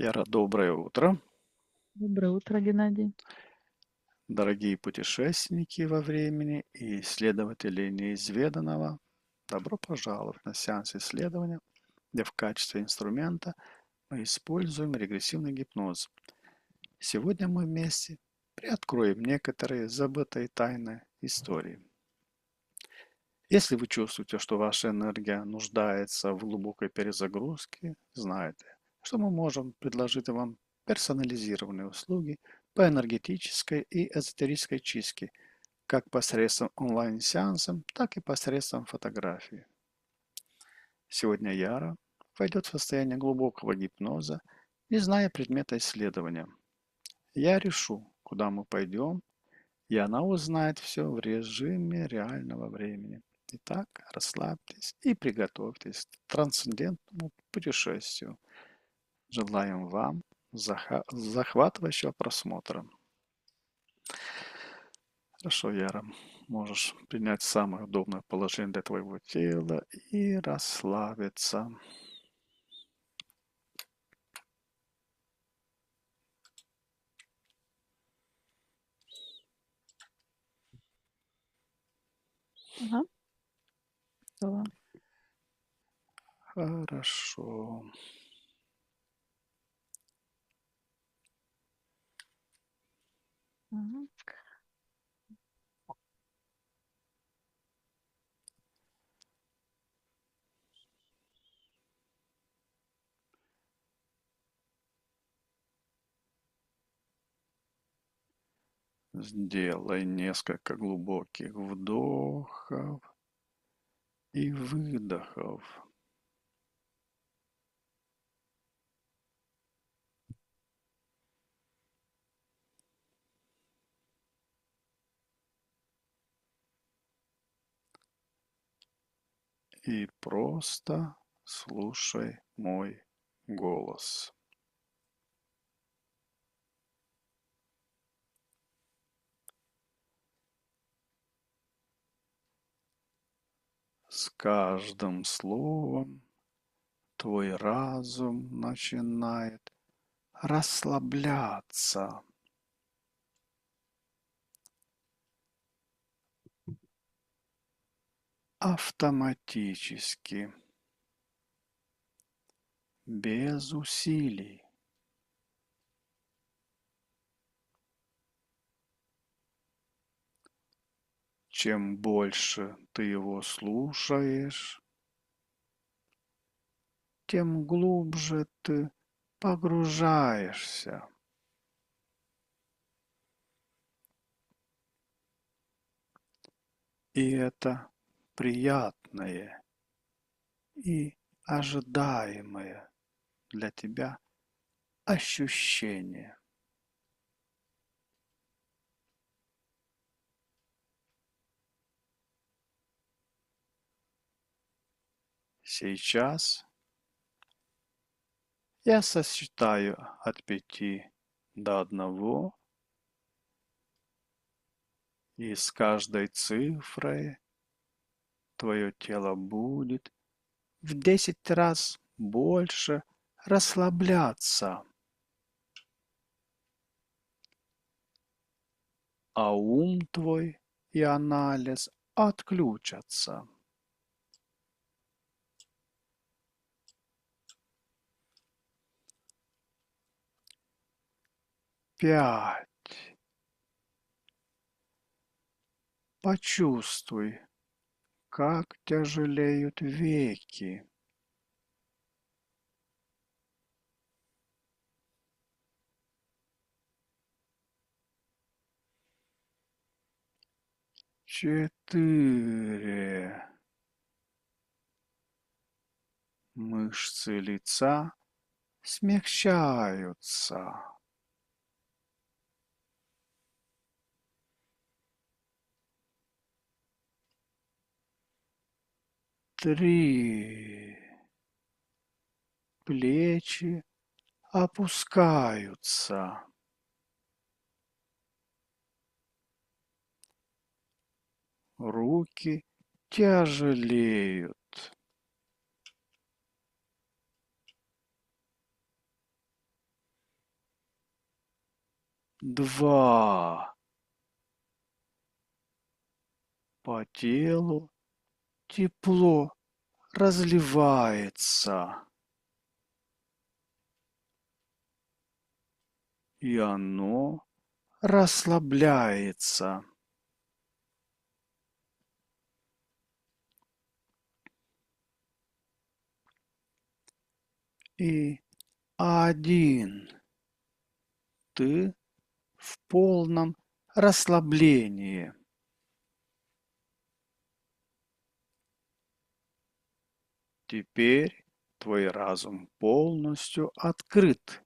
Яра, доброе утро. Доброе утро, Геннадий. Дорогие путешественники во времени и исследователи неизведанного, добро пожаловать на сеанс исследования, где в качестве инструмента мы используем регрессивный гипноз. Сегодня мы вместе приоткроем некоторые забытые тайны истории. Если вы чувствуете, что ваша энергия нуждается в глубокой перезагрузке, знайте, что мы можем предложить вам персонализированные услуги по энергетической и эзотерической чистке, как посредством онлайн-сеансов, так и посредством фотографии. Сегодня Яра войдет в состояние глубокого гипноза, не зная предмета исследования. Я решу, куда мы пойдем, и она узнает все в режиме реального времени. Итак, расслабьтесь и приготовьтесь к трансцендентному путешествию. Желаем вам захватывающего просмотра. Хорошо, Яра, можешь принять самое удобное положение для твоего тела и расслабиться. Ага, готово. Хорошо. Ага. Сделай несколько глубоких вдохов и выдохов. И просто слушай мой голос. С каждым словом твой разум начинает расслабляться. Автоматически, без усилий. Чем больше ты его слушаешь, тем глубже ты погружаешься. И это приятное и ожидаемое для тебя ощущение. Сейчас я сосчитаю от 5 до 1, и с каждой цифрой твое тело будет в 10 раз больше расслабляться, а ум твой и анализ отключатся. 5. Почувствуй, как тяжелеют веки. 4. Мышцы лица смягчаются. 3. Плечи опускаются. 2. Тяжелеют. два. По телу тепло разливается, и оно расслабляется. И один. Ты в полном расслаблении. Теперь твой разум полностью открыт.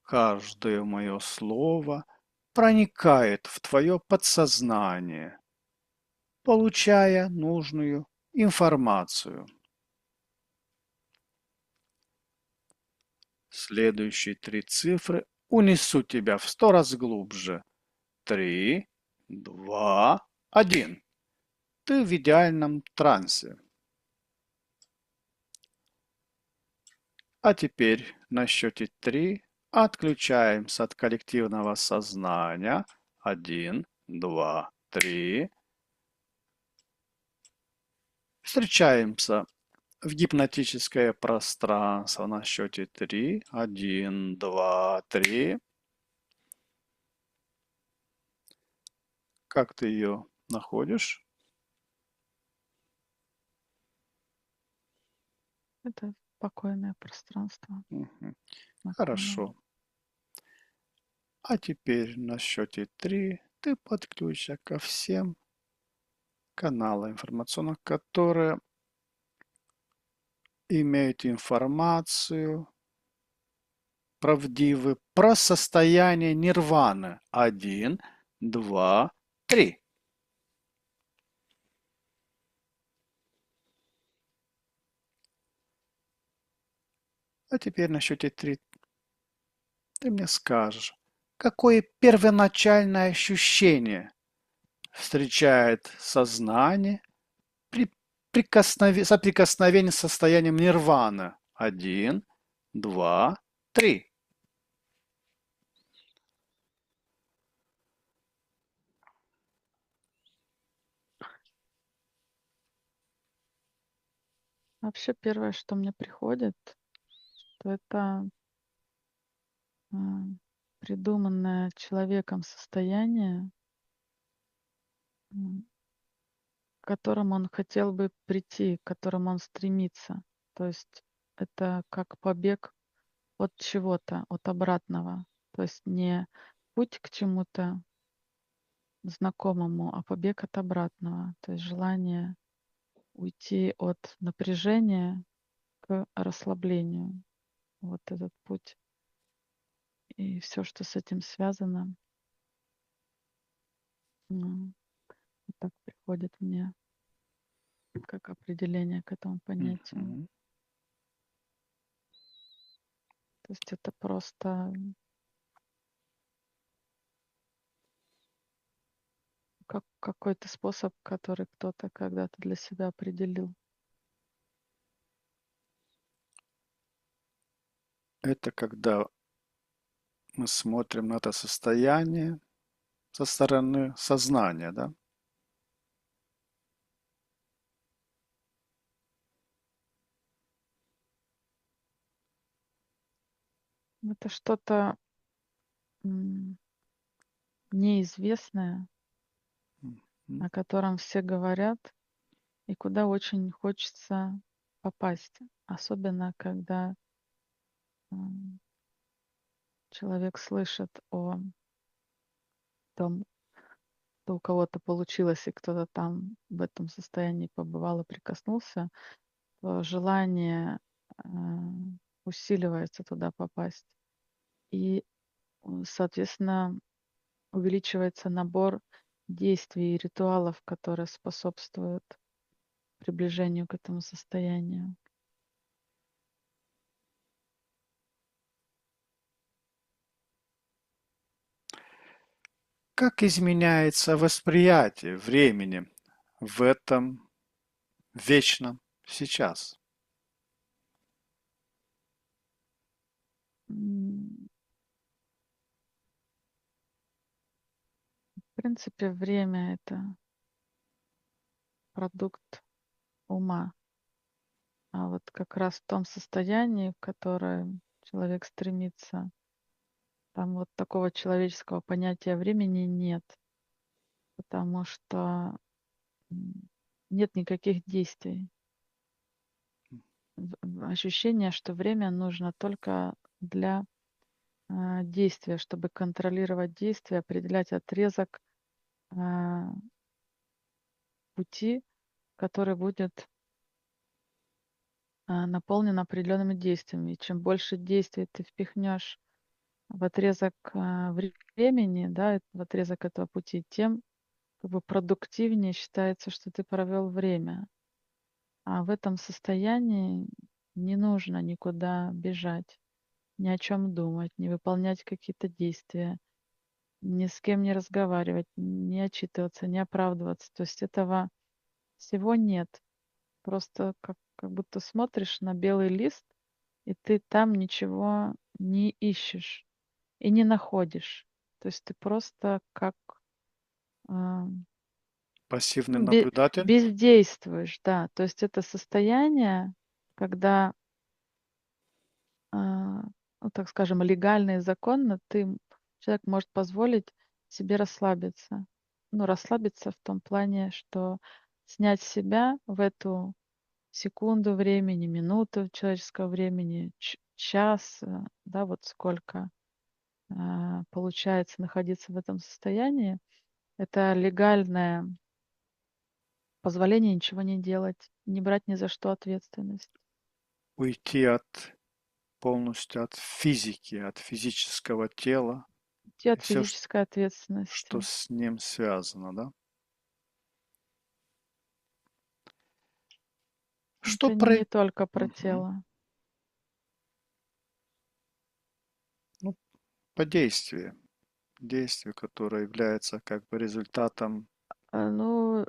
Каждое мое слово проникает в твое подсознание, получая нужную информацию. Следующие три цифры унесут тебя в 100 раз глубже. 3, 2, 1. Ты в идеальном трансе. А теперь на счете 3 отключаемся от коллективного сознания. 1, 2, 3. Встречаемся в гипнотическое пространство на счете 3. 1, 2, 3. Как ты ее находишь? Это спокойное пространство. Мгм. Спокойное. Хорошо. А теперь на счете 3 ты подключишься ко всем каналам информационным, которые имеют информацию правдивую про состояние нирваны. 1, 2, 3. А теперь на счете 3 ты мне скажешь, какое первоначальное ощущение встречает сознание при соприкосновении с состоянием нирваны. 1, 2, 3. Вообще первое, что мне приходит, что это а, придуманное человеком состояние, к которому он хотел бы прийти, к которому он стремится. То есть это как побег от чего-то, от обратного. То есть не путь к чему-то знакомому, а побег от обратного. То есть желание уйти от напряжения к расслаблению. Вот этот путь. И все, что с этим связано, вот так приходит мне как определение к этому понятию. Мгм. То есть это просто как какой-то способ, который кто-то когда-то для себя определил. Это когда мы смотрим на это состояние со стороны сознания, да? Это что-то неизвестное, Мгм. о котором все говорят, и куда очень хочется попасть. Особенно, когда м, человек слышит о том, что у кого-то получилось, и кто-то там в этом состоянии побывал и прикоснулся, то желание э, усиливается туда попасть. И, соответственно, увеличивается набор действий и ритуалов, которые способствуют приближению к этому состоянию. Как изменяется восприятие времени в этом вечном сейчас? М, принципе, время — это продукт ума. А вот как раз в том состоянии, в которое человек стремится, там вот такого человеческого понятия времени нет, потому что м, нет никаких действий. Ощущение, что время нужно только для действия, чтобы контролировать действия, определять отрезок а, пути, который будет наполнен определенными действиями. И чем больше действий ты впихнешь в отрезок времени, да, в отрезок этого пути, тем как бы продуктивнее считается, что ты провел время. А в этом состоянии не нужно никуда бежать, ни о чем думать, не выполнять какие-то действия, ни с кем не разговаривать, не отчитываться, не оправдываться. То есть этого всего нет. Просто как будто смотришь на белый лист, и ты там ничего не ищешь и не находишь. То есть ты просто как а, Пассивный ну, наблюдатель. бездействуешь, да. То есть это состояние, когда, ну, так скажем, легально и законно человек может позволить себе расслабиться. Ну, расслабиться в том плане, что снять себя в эту секунду времени, минуту человеческого времени, час, да, вот сколько получается находиться в этом состоянии. Это легальное позволение ничего не делать, не брать ни за что ответственность. Уйти полностью от физики, от физического тела Уйти и от все, физической что ответственности. с ним связано, да? Что Это про... не только про Мгм. тело. Ну, по действию. Действие, которое является как бы результатом. Ну,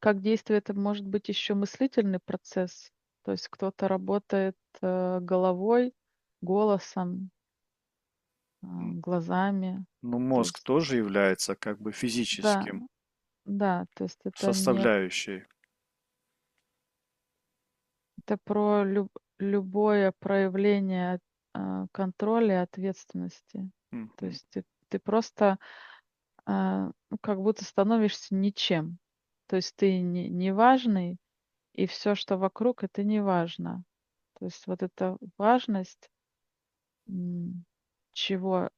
как действие, это может быть еще мыслительный процесс. То есть кто-то работает головой, голосом, глазами. Ну, То мозг есть, тоже является как бы да, физическим да, то есть это не составляющей. это про любое проявление контроля и ответственности. То Мгм. есть ты просто ну, как будто становишься ничем. То есть ты не важный, и все, что вокруг, это не важно. То есть вот эта важность м, чего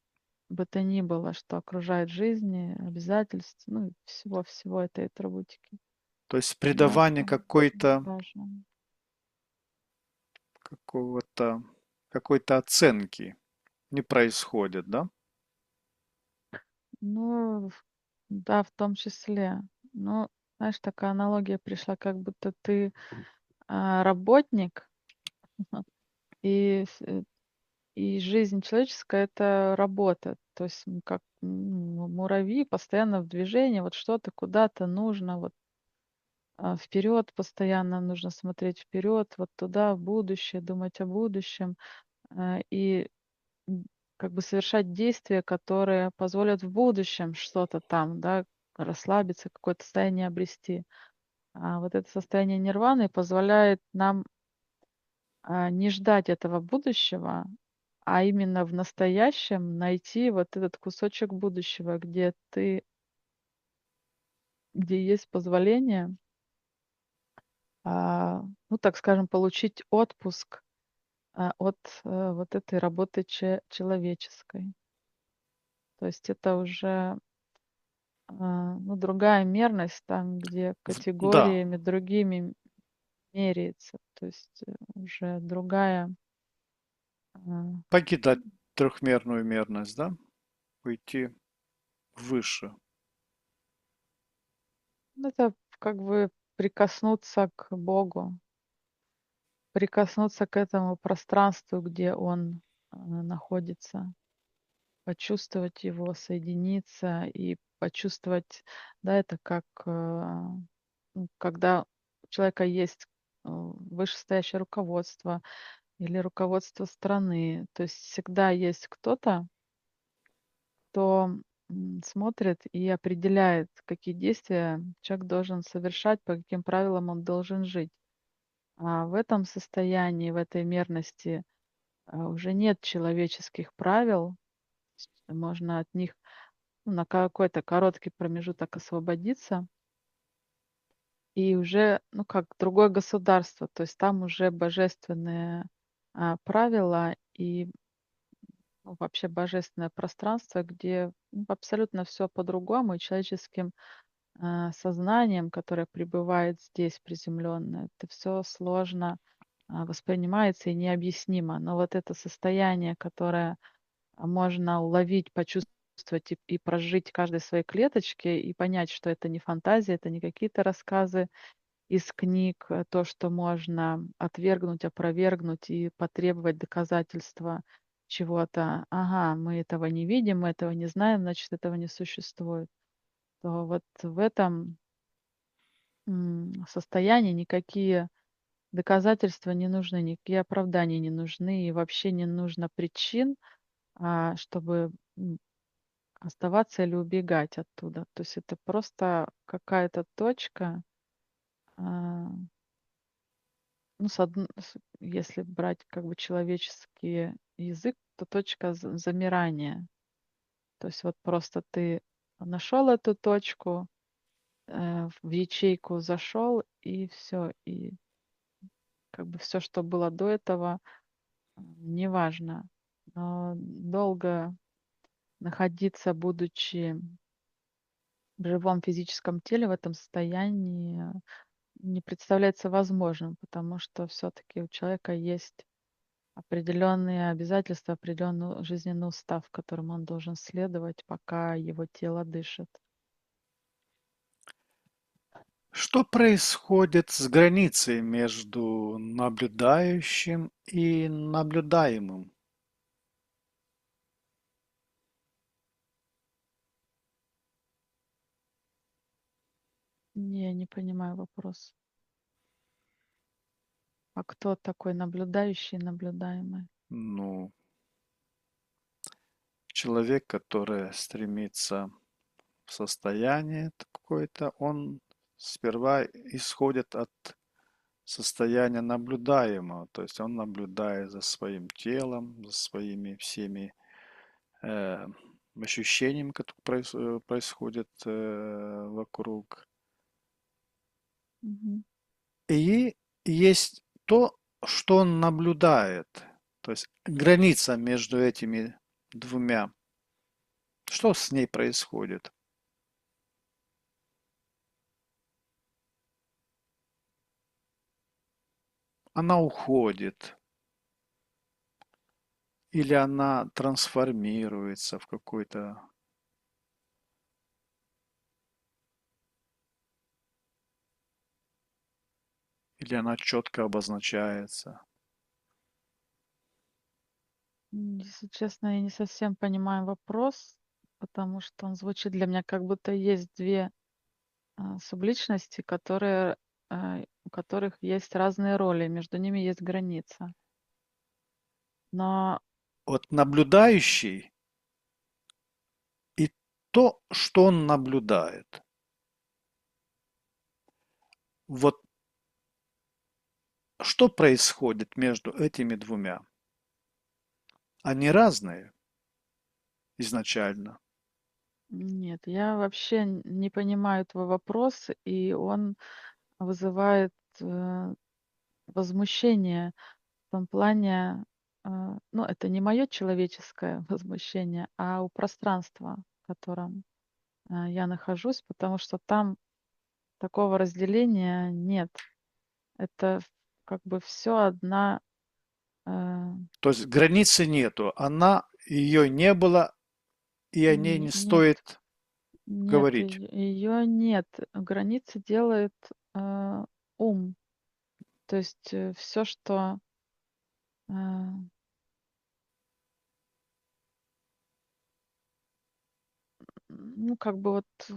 бы то ни было, что окружает жизни, обязательств, ну и всего-всего этой атрибутики. То есть Да, придавание что важно. какого-то какой-то оценки не происходит, да? Ну, да, в том числе. Ну, знаешь, такая аналогия пришла, как будто ты работник, и, и жизнь человеческая — это работа. То есть как муравьи постоянно в движении, вот что-то куда-то нужно, вот вперед постоянно нужно смотреть вперед, вот туда, в будущее, думать о будущем, и как бы совершать действия, которые позволят в будущем что-то там, да, расслабиться, какое-то состояние обрести. А вот это состояние нирваны позволяет нам не ждать этого будущего, а именно в настоящем найти вот этот кусочек будущего, где есть позволение, ну, так скажем, получить отпуск от вот этой работы человеческой. То есть это уже ну, другая мерность, там, где Да, категориями другими меряется. То есть уже другая. а, покидать трехмерную мерность, да? Уйти выше. Ну, это как бы прикоснуться к Богу, прикоснуться к этому пространству, где Он находится, почувствовать его, соединиться и почувствовать, да, это как ну, когда у человека есть вышестоящее руководство или руководство страны, то есть всегда есть кто-то, кто смотрит и определяет, какие действия человек должен совершать, по каким правилам он должен жить. А в этом состоянии, в этой мерности, уже нет человеческих правил. Можно от них, ну, на какой-то короткий промежуток освободиться, и уже, ну, как другое государство. То есть там уже божественные, правила и, ну, вообще божественное пространство, где, абсолютно все по-другому, и человеческим, сознанием, которое пребывает здесь приземленное, это все сложно, воспринимается и необъяснимо. Но вот это состояние, которое, можно уловить, почувствовать и прожить каждой своей клеточке, и понять, что это не фантазия, это не какие-то рассказы из книг, то, что можно отвергнуть, опровергнуть и потребовать доказательства чего-то. Ага, мы этого не видим, мы этого не знаем, значит, этого не существует. То вот в этом, состоянии никакие доказательства не нужны, никакие оправдания не нужны, и вообще не нужно причин, чтобы, оставаться или убегать оттуда. То есть это просто какая-то точка, а, ну, если брать как бы человеческий язык, то точка замирания. То есть вот просто ты нашел эту точку, в ячейку зашел, и все. И как бы все, что было до этого, неважно. Но долго находиться, будучи в живом физическом теле, в этом состоянии, не представляется возможным, потому что все-таки у человека есть определенные обязательства, определенный жизненный устав, которым он должен следовать, пока его тело дышит. Что происходит с границей между наблюдающим и наблюдаемым? Не понимаю вопрос. А кто такой наблюдающий и наблюдаемый? Ну, человек, который стремится в состояние какое-то, он сперва исходит от состояния наблюдаемого, то есть он наблюдает за своим телом, за своими всеми э, ощущениями, которые происходят вокруг. Мгм. И есть то, что он наблюдает, то есть граница между этими двумя. Что с ней происходит? Она уходит, или она трансформируется в какой-то, или она четко обозначается. Если честно, я не совсем понимаю вопрос, потому что он звучит для меня, как будто есть две субличности, у которых есть разные роли, между ними есть граница. Но Вот наблюдающий и то, что он наблюдает. Вот что происходит между этими двумя? Они разные изначально. нет, я вообще не понимаю твой вопрос, и он вызывает возмущение в том плане, ну, это не мое человеческое возмущение, а у пространства, в котором я нахожусь, потому что там такого разделения нет. Это как бы все одна, э, То есть границы нету. Ее не было, и о ней не нет, стоит нет, говорить. ее нет. Границы делает э, ум. То есть все, что э, ну, как бы вот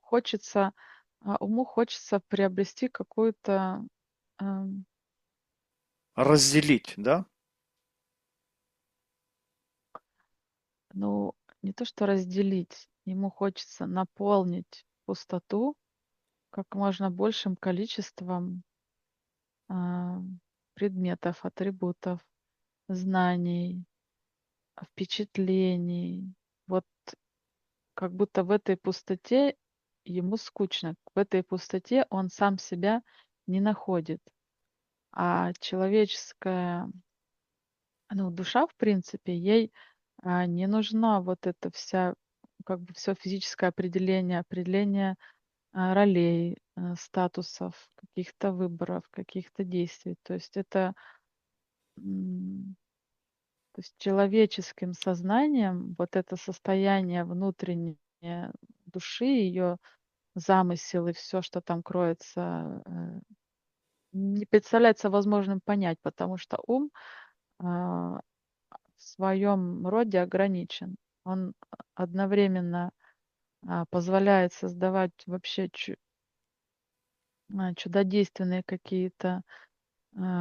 хочется, уму хочется приобрести какую-то, ам, Разделить, да? ну, не то что разделить. ему хочется наполнить пустоту как можно большим количеством а, предметов, атрибутов, знаний, впечатлений. Вот как будто в этой пустоте ему скучно. В этой пустоте он сам себя не находит. А человеческая, ну, душа, в принципе, ей не нужна вот эта вся, как бы все физическое определение, определение ролей, статусов, каких-то выборов, каких-то действий. То есть это, м, то есть человеческим сознанием вот это состояние внутреннее души, ее замысел и все, что там кроется, не представляется возможным понять, потому что ум в своем роде ограничен. Он одновременно позволяет создавать вообще чудодейственные какие-то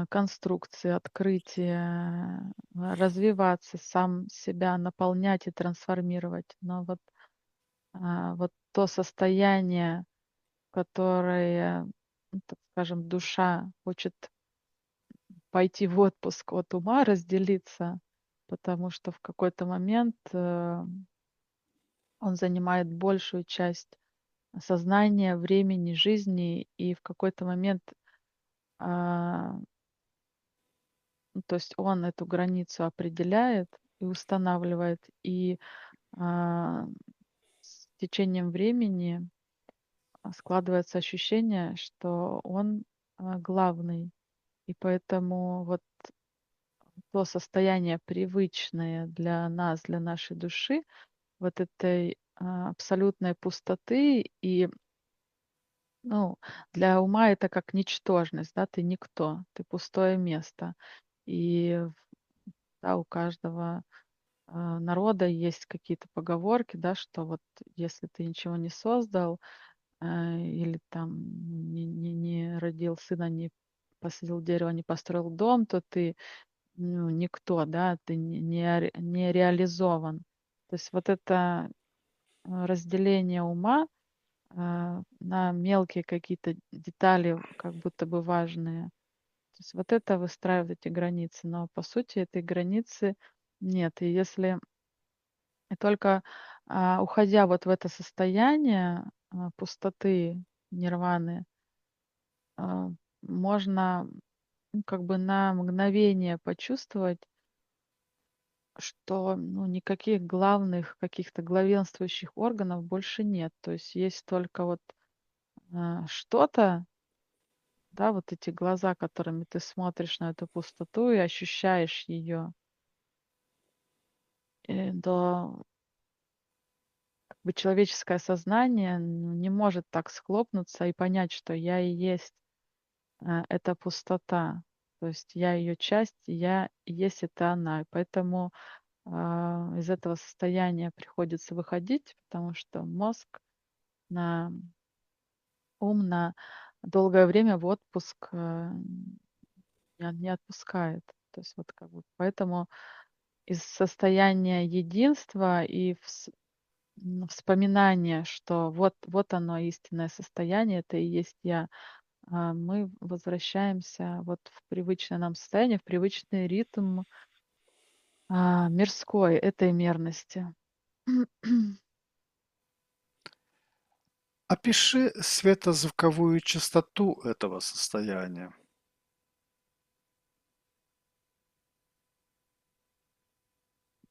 конструкции, открытия, развиваться, сам себя наполнять и трансформировать. Но вот то состояние, которое, ну, так скажем, душа хочет пойти в отпуск от ума, разделиться, потому что в какой-то момент он занимает большую часть сознания, времени, жизни, и в какой-то момент, а, ну, то есть он эту границу определяет и устанавливает, и а, с течением времени складывается ощущение, что он главный, и поэтому вот то состояние привычное для нас, для нашей души, вот этой абсолютной пустоты и, ну, для ума это как ничтожность, да, ты никто, ты пустое место. И да, у каждого народа есть какие-то поговорки, да, что вот если ты ничего не создал, или там не родил сына, не посадил дерево, не построил дом, то ты, ну, никто, да, ты не реализован. То есть вот это разделение ума на мелкие какие-то детали, как будто бы важные. То есть вот это выстраивает эти границы. Но по сути этой границы нет. И если и только уходя вот в это состояние пустоты, нирваны, а, можно, ну, как бы на мгновение почувствовать, что, ну, никаких главных, каких-то главенствующих органов больше нет. То есть есть только вот что-то, да, вот эти глаза, которыми ты смотришь на эту пустоту и ощущаешь ее. Да, как бы человеческое сознание, ну, не может так схлопнуться и понять, что я и есть эта пустота. То есть я ее часть, и я и есть это она. И поэтому из этого состояния приходится выходить, потому что мозг на ум на долгое время в отпуск не отпускает. То есть вот как бы поэтому из состояния единства и вспоминания, что вот оно истинное состояние, это и есть я, мы возвращаемся вот в привычное нам состояние, в привычный ритм мирской этой мерности. Опиши светозвуковую частоту этого состояния.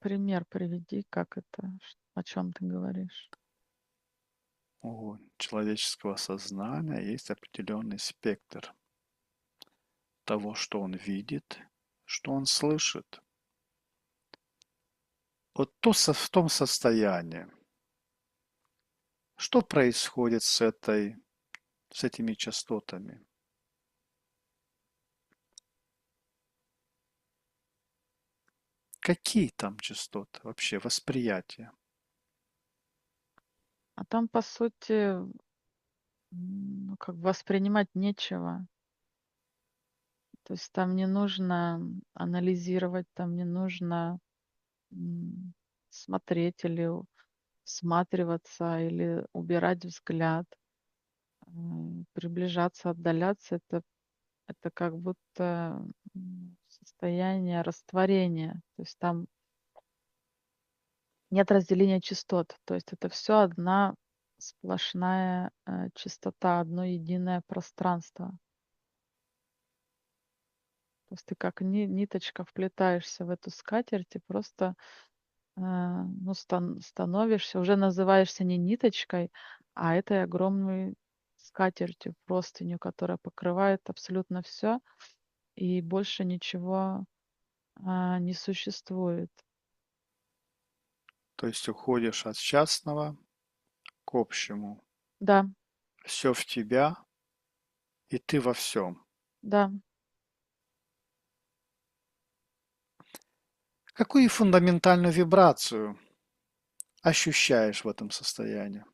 Пример приведи, как это, о чем ты говоришь. У человеческого сознания есть определенный спектр того, что он видит, что он слышит. Вот в том состоянии, что происходит с этими частотами? Какие там частоты вообще, восприятие? А там, по сути, ну, как бы воспринимать нечего. То есть там не нужно анализировать, там не нужно смотреть или всматриваться или убирать взгляд, приближаться, отдаляться, это как будто состояние растворения. То есть там нет разделения частот. То есть это все одна сплошная частота, одно единое пространство. То есть ты как ниточка вплетаешься в эту скатерть и просто ну, становишься, уже называешься не ниточкой, а этой огромной скатертью, простынью, которая покрывает абсолютно все, и больше ничего не существует. То есть уходишь от частного к общему. Да, Все в тебя, и ты во всем. да. Какую фундаментальную вибрацию ощущаешь в этом состоянии?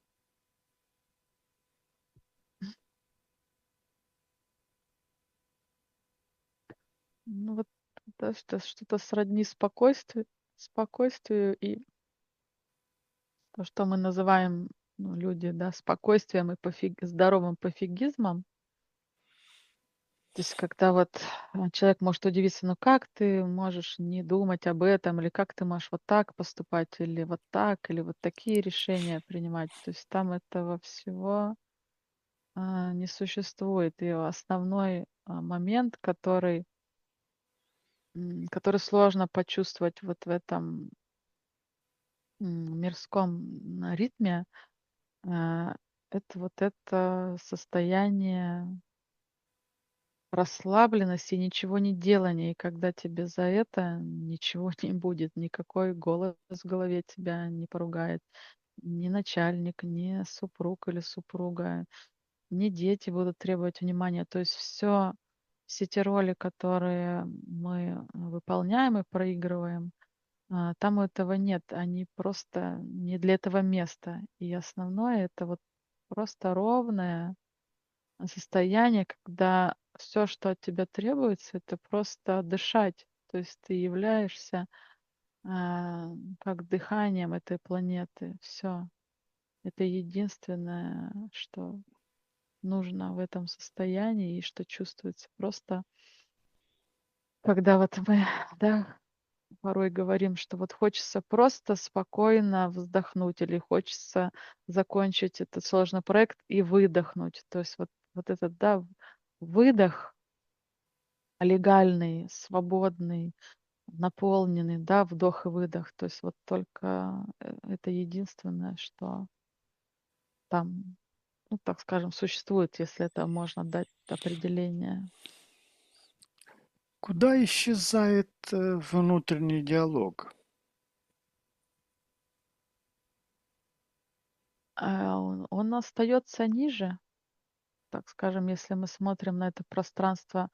Ну вот это что-то сродни спокойствию и то, что мы называем, ну, люди, да, спокойствием и здоровым пофигизмом. То есть когда вот человек может удивиться, ну как ты можешь не думать об этом, или как ты можешь вот так поступать, или вот так, или вот такие решения принимать. То есть там этого всего не существует. И основной момент, который сложно почувствовать вот в этом мирском ритме, а, это вот это состояние расслабленности, ничего не делания. И когда тебе за это ничего не будет, никакой голос в голове тебя не поругает, ни начальник, ни супруг или супруга, ни дети будут требовать внимания. То есть все те роли, которые мы выполняем и проигрываем, там этого нет. Они просто не для этого места. И основное это вот просто ровное состояние, когда все, что от тебя требуется, это просто дышать. То есть ты являешься как дыханием этой планеты. Все. Это единственное, что нужно в этом состоянии и что чувствуется просто, когда вот мы, да, порой говорим, что вот хочется просто спокойно вздохнуть или хочется закончить этот сложный проект и выдохнуть. То есть вот этот, да, выдох легальный, свободный, наполненный, да, вдох и выдох. То есть вот только это единственное, что там, ну, так скажем, существует, если это можно дать определение. Куда исчезает внутренний диалог? Он остается ниже, так скажем, если мы смотрим на это пространство,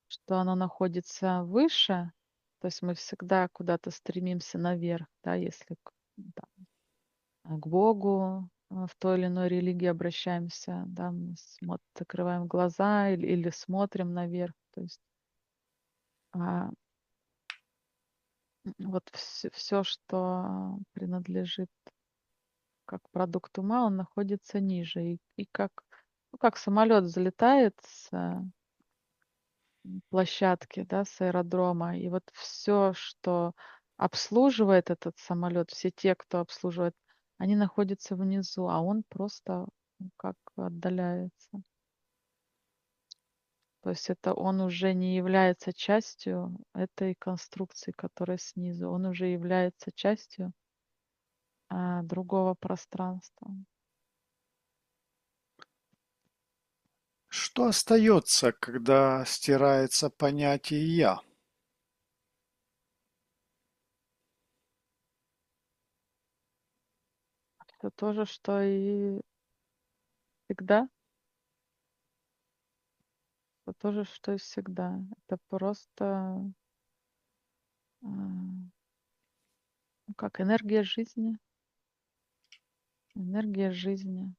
что оно находится выше, то есть мы всегда куда-то стремимся наверх, да, если к Богу в той или иной религии обращаемся, да, мы закрываем глаза или смотрим наверх. То есть а, вот все, что принадлежит как продукт ума, он находится ниже. И как, ну, как самолет взлетает с площадки, да, с аэродрома, и вот все, что обслуживает этот самолет, все те, кто обслуживает, они находятся внизу, а он просто как отдаляется. То есть это он уже не является частью этой конструкции, которая снизу. Он уже является частью другого пространства. Что остается, когда стирается понятие «я»? Это то же, что и всегда. Это то же, что и всегда. Это просто ну, как энергия жизни. Энергия жизни,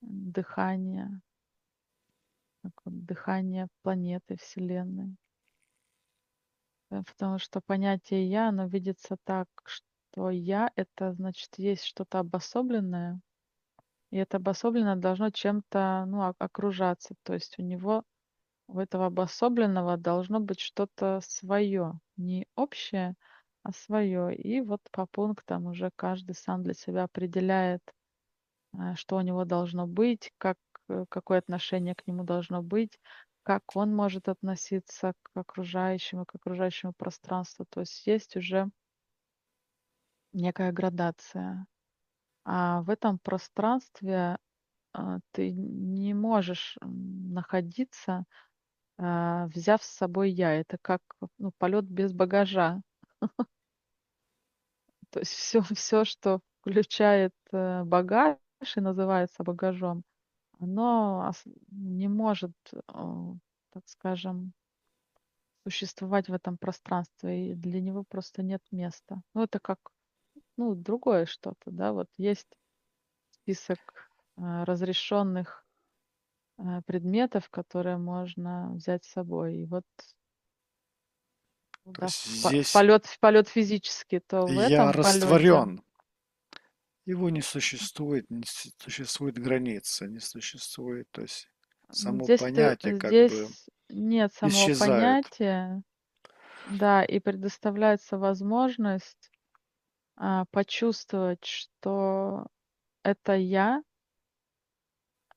дыхание, как вот дыхание планеты, Вселенной. Потому что понятие «я», оно видится так, что я — это, значит, есть что-то обособленное, и это обособленное должно чем-то, ну, окружаться. То есть у него, у этого обособленного должно быть что-то свое, не общее, а свое. И вот по пунктам уже каждый сам для себя определяет, что у него должно быть, какое отношение к нему должно быть, как он может относиться к окружающему пространству. То есть есть уже некая градация. А в этом пространстве ты не можешь находиться, взяв с собой я. Это как, ну, полет без багажа. То есть все, что включает багаж и называется багажом, оно не может, так скажем, существовать в этом пространстве, и для него просто нет места. Ну, это как, ну, другое что-то, да, вот есть список разрешенных предметов, которые можно взять с собой. И вот, ну То да, есть здесь в полет физический, то в я этом полете, растворен. Его не существует, не существует границы, не существует, то есть само понятие как бы здесь нет самого исчезает. понятия, да, и предоставляется возможность почувствовать, что это я,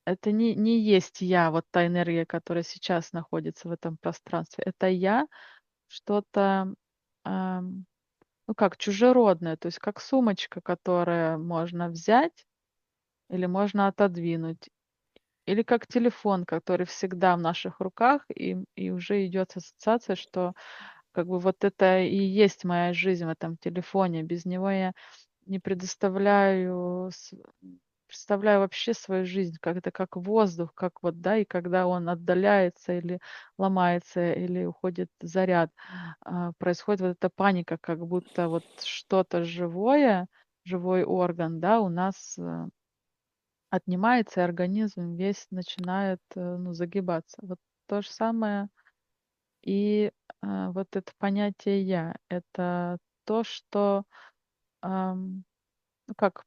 это не есть я, вот та энергия, которая сейчас находится в этом пространстве. Это я, что-то, ам, ну как, чужеродное, то есть как сумочка, которая можно взять или можно отодвинуть, или как телефон, который всегда в наших руках, и уже идет ассоциация, что как бы вот это и есть моя жизнь в этом телефоне. Без него я не представляю вообще свою жизнь, как это как воздух, как вот, да, и когда он отдаляется или ломается, или уходит заряд, происходит вот эта паника, как будто вот что-то живое, живой орган, да, у нас отнимается, и организм весь начинает, ну, загибаться. Вот то же самое и вот это понятие «я». Это то, что ну, как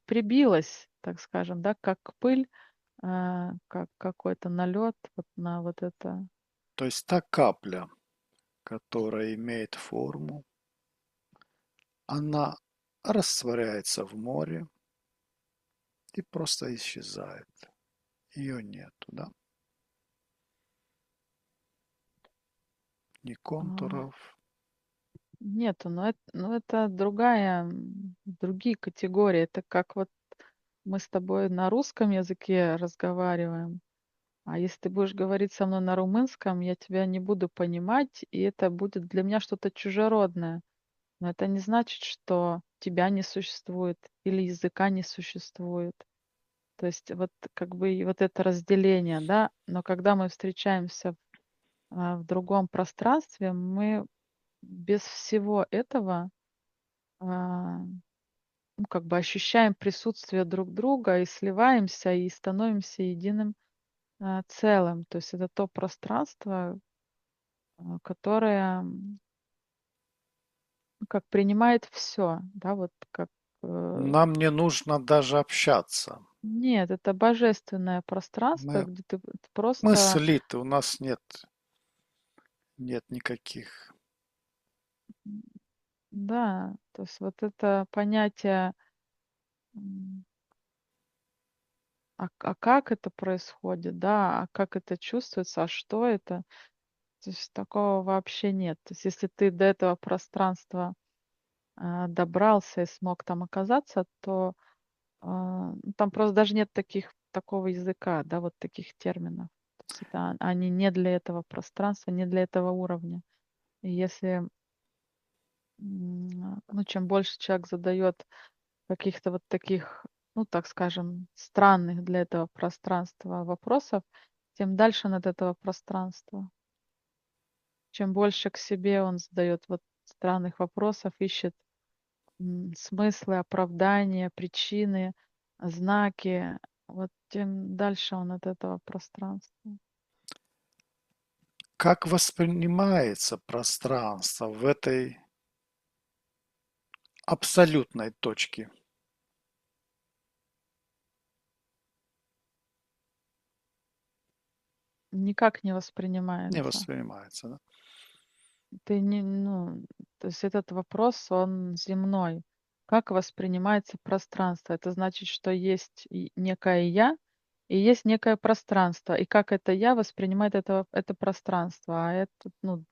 прибилось, так скажем, да, как пыль, как какой-то налет вот на вот это. То есть та капля, которая имеет форму, она растворяется в море и просто исчезает. Ее нету, да? Ни а, контуров. Нету, но это другая, другие категории. Это как вот мы с тобой на русском языке разговариваем, а если ты будешь говорить со мной на румынском, я тебя не буду понимать, и это будет для меня что-то чужеродное. Но это не значит, что тебя не существует или языка не существует. То есть вот как бы и вот это разделение, да. Но когда мы встречаемся в другом пространстве, мы без всего этого, а, ну, как бы ощущаем присутствие друг друга и сливаемся, и становимся единым, целым. То есть это то пространство, которое, ну, как принимает все, да, вот как, Нам не нужно даже общаться. нет, это божественное пространство, Мы, где ты мы просто, слиты, у нас нет никаких. да, то есть вот это понятие, м, как это происходит, да, а как это чувствуется, а что это, то есть такого вообще нет. То есть если ты до этого пространства добрался и смог там оказаться, то ну, там просто даже нет такого языка, да, вот таких терминов. То есть это они не для этого пространства, не для этого уровня. И если ну, чем больше человек задает каких-то вот таких, ну, так скажем, странных для этого пространства вопросов, тем дальше он от этого пространства. Чем больше к себе он задает вот странных вопросов, ищет смыслы, оправдания, причины, знаки, вот тем дальше он от этого пространства. Как воспринимается пространство в этой абсолютной точки Никак не не воспринимается. воспринимается, да? Ты не, ну, то есть этот вопрос, он земной. Как воспринимается пространство? Это значит, что есть некое я и есть некое пространство. И как это я воспринимает это пространство, а это, ну,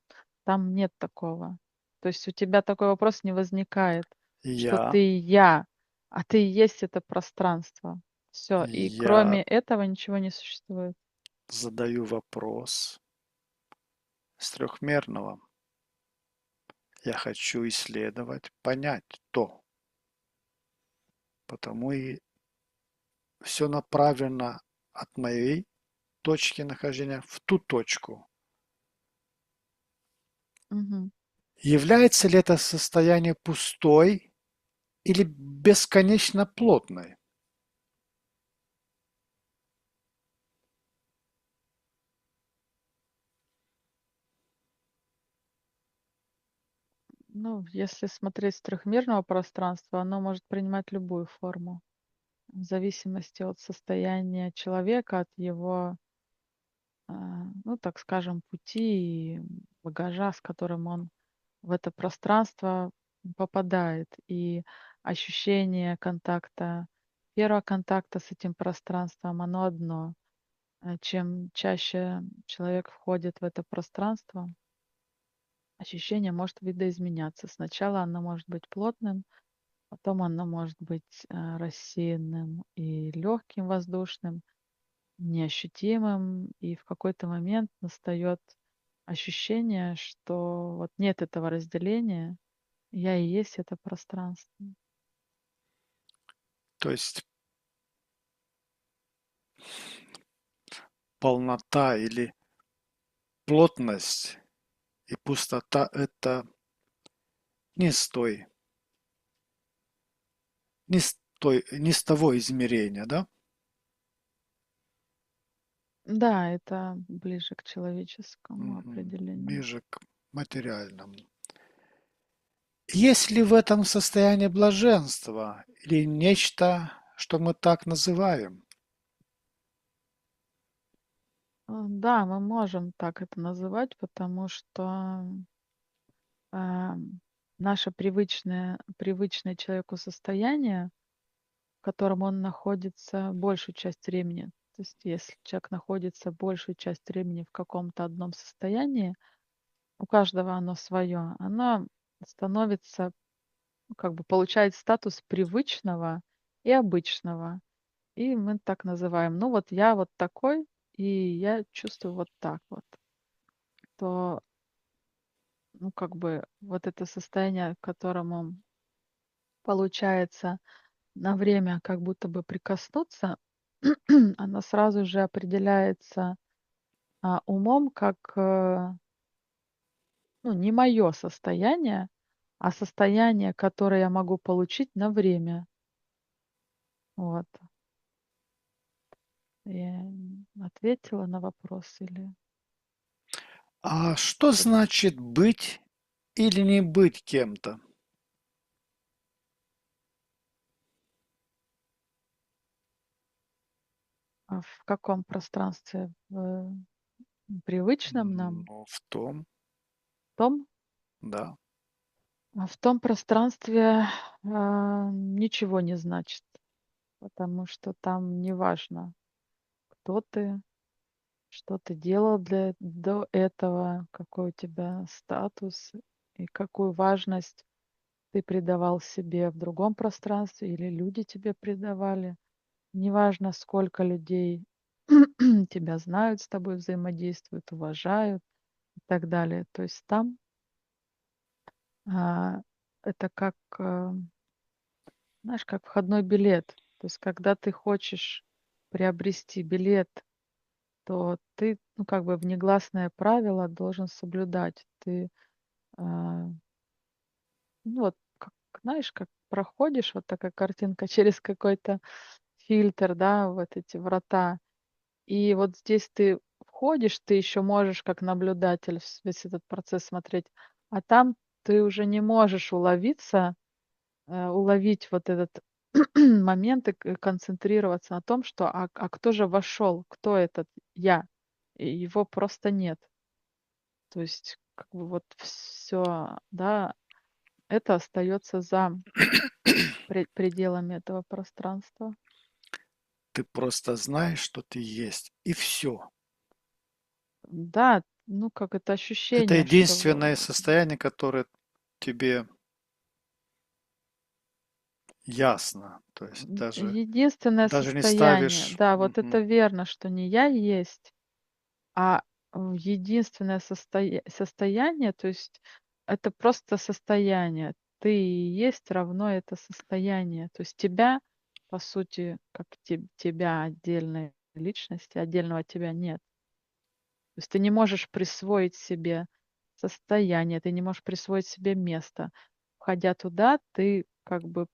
там нет такого. То есть у тебя такой вопрос не возникает, что Я, ты я, а ты и есть это пространство. Все. И я кроме этого ничего не существует. задаю вопрос с трехмерного. Я хочу исследовать, понять то, потому и все направлено от моей точки нахождения в ту точку. Мгм. Является ли это состояние пустой или бесконечно плотной? Ну, если смотреть с трехмерного пространства, оно может принимать любую форму, в зависимости от состояния человека, от его, ну, так скажем, пути и багажа, с которым он в это пространство попадает. И ощущение контакта, первого контакта с этим пространством, оно одно. Чем чаще человек входит в это пространство, ощущение может видоизменяться. Сначала оно может быть плотным, потом оно может быть рассеянным и легким, воздушным, неощутимым. И в какой-то момент настает ощущение, что вот нет этого разделения, я и есть это пространство. То есть полнота или плотность и пустота – это не с той, не с того измерения, да? Да, это ближе к человеческому Мгм. определению. Ближе к материальному. Есть ли в этом состояние блаженства или нечто, что мы так называем? Да, мы можем так это называть, потому что а, наше привычное человеку состояние, в котором он находится большую часть времени. То есть если человек находится большую часть времени в каком-то одном состоянии, у каждого оно свое, оно становится, ну, как бы получает статус привычного и обычного. И мы так называем, ну вот я вот такой, и я чувствую вот так вот. То, ну как бы вот это состояние, к которому получается на время как будто бы прикоснуться, оно сразу же определяется, умом как, ну, не мое состояние, а состояние, которое я могу получить на время. Вот. Я ответила на вопрос или А что значит быть или не быть кем-то? в каком пространстве? В привычном нам Ну, в том, том? да. В том пространстве, ничего не значит, потому что там неважно, кто ты, что ты делал до этого, какой у тебя статус и какую важность ты придавал себе в другом пространстве или люди тебе придавали. Неважно, сколько людей тебя знают, с тобой взаимодействуют, уважают и так далее. То есть там а, это как, знаешь, как входной билет. То есть когда ты хочешь приобрести билет, то ты, ну, как бы внегласное правило должен соблюдать. Ты, а, ну, вот, как, знаешь, как проходишь, вот такая картинка через какой-то фильтр, да, вот эти врата. И вот здесь ты входишь, ты еще можешь как наблюдатель весь этот процесс смотреть, а там ты уже не можешь уловиться, уловить вот этот момент и концентрироваться на том, что кто же вошел, кто этот я? И его просто нет. То есть как бы вот все, да, это остается за пределами этого пространства. Ты просто знаешь, что ты есть, и все. Да, ну как это Это ощущение, единственное что состояние, которое тебе ясно. То есть единственное даже не состояние, ставишь. да, вот это Мгм. верно, что не я есть, а единственное состояние, то есть это просто состояние. Ты и есть равно это состояние. То есть тебя, по сути, как тебя отдельной личности, отдельного тебя нет. То есть ты не можешь присвоить себе состояние, ты не можешь присвоить себе место. Входя туда, ты как бы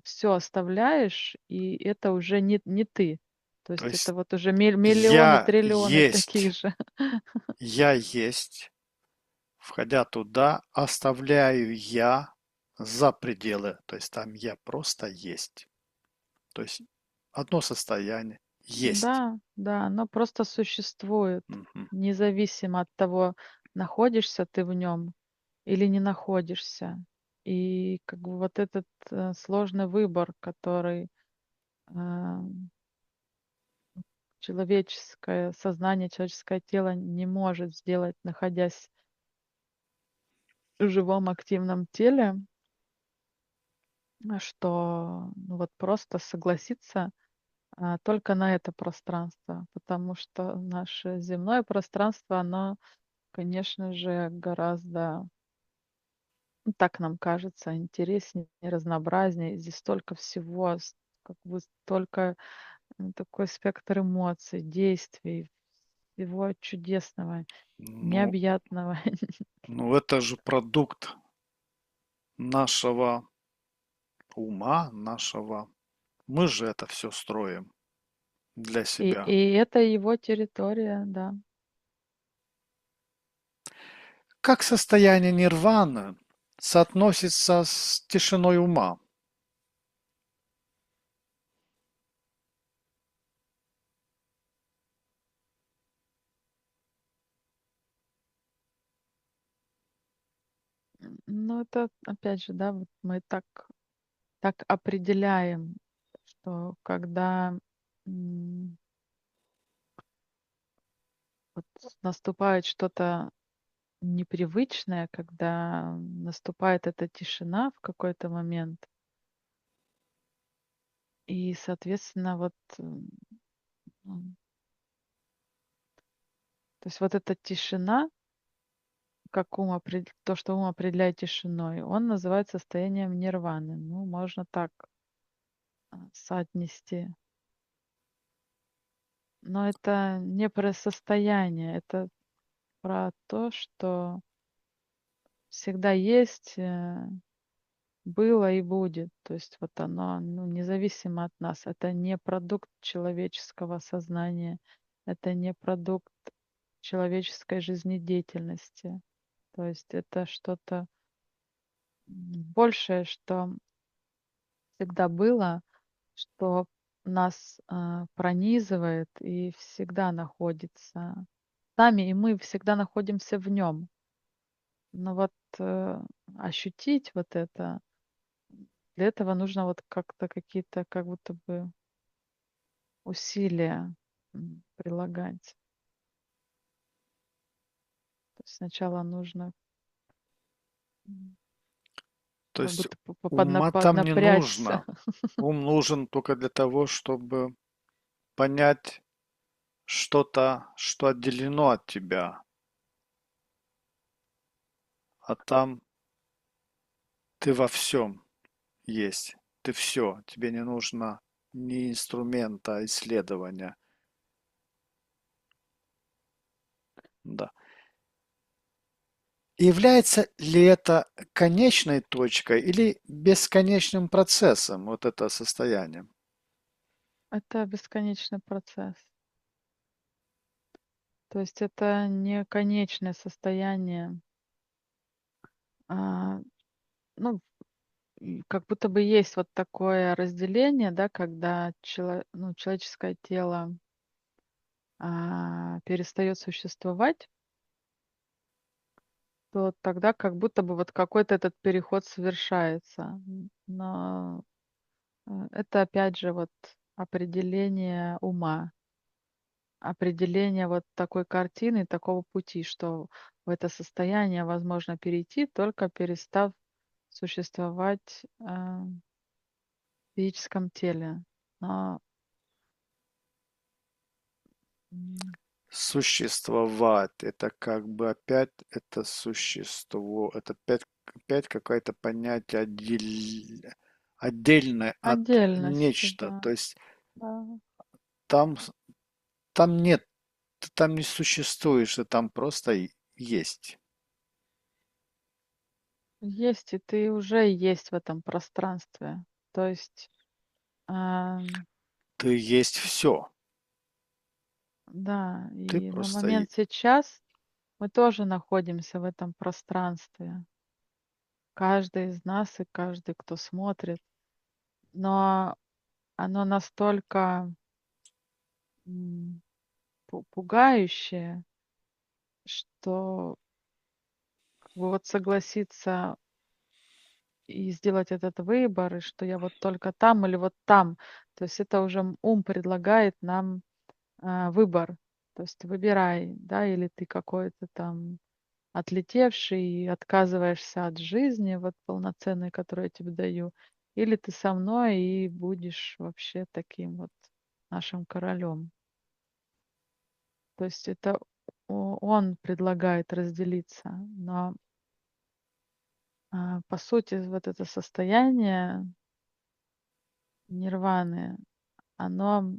все оставляешь, и это уже не ты. То То есть это есть вот уже миллионы, я триллионы таких есть, же. я есть, входя туда, оставляю я за пределы. То есть там я просто есть. То есть одно состояние есть. Да, да, оно просто существует, Мгм. независимо от того, находишься ты в нем или не находишься. И как бы вот этот сложный выбор, который э, человеческое сознание, человеческое тело не может сделать, находясь в живом активном теле, что ну, вот просто согласиться только на это пространство, потому что наше земное пространство, оно, конечно же, гораздо, ну, так нам кажется, интереснее, разнообразнее. Здесь столько всего, как бы столько такой спектр эмоций, действий, всего чудесного, Ну, необъятного. ну это же продукт нашего ума, нашего. Мы же это все строим для себя. И это его территория, да. Как состояние нирваны соотносится с тишиной ума? Ну, это опять же, да, вот мы так определяем, что когда вот наступает что-то непривычное, когда наступает эта тишина в какой-то момент, и, соответственно, вот, м, то есть вот эта тишина, как то, что ум определяет тишиной, он называет состоянием нирваны. Ну, можно так соотнести. Но это не про состояние, это про то, что всегда есть, было и будет. То есть вот оно, ну, независимо от нас. Это не продукт человеческого сознания, это не продукт человеческой жизнедеятельности. То есть это что-то большее, что всегда было, что нас пронизывает и всегда находится с нами, и мы всегда находимся в нем. Но вот ощутить вот это, для этого нужно вот как-то какие-то как будто бы усилия прилагать. То есть сначала нужно То как есть будто ума там не поднапрячься. нужно. Ум нужен только для того, чтобы понять что-то, что отделено от тебя. А там ты во всем есть. Ты все. Тебе не нужно ни инструмента исследования. Да. Является ли это конечной точкой или бесконечным процессом, вот это состояние? Это бесконечный процесс. То есть это не конечное состояние. А, ну, как будто бы есть вот такое разделение, да, когда ну, человеческое тело перестает существовать, то тогда как будто бы вот какой-то этот переход совершается. Но это опять же вот определение ума, определение вот такой картины, такого пути, что в это состояние возможно перейти, только перестав существовать в физическом теле. Но м, Существовать — это как бы опять это существо, это опять какое-то понятие отдельное от отдельности, нечто. да, То есть да. там, там нет, ты там не существуешь, ты там просто есть. Есть, и ты уже есть в этом пространстве. То есть, а, Ты есть все. да, Ты и на просто момент сейчас мы тоже находимся в этом пространстве. Каждый из нас и каждый, кто смотрит. Но оно настолько м, пугающее, что как бы вот согласиться и сделать этот выбор, и что я вот только там или вот там. То есть это уже ум предлагает нам выбор. То есть выбирай, да, или ты какой-то там отлетевший и отказываешься от жизни вот полноценной, которую я тебе даю, или ты со мной и будешь вообще таким вот нашим королем. То есть это он предлагает разделиться, но по сути вот это состояние нирваны, оно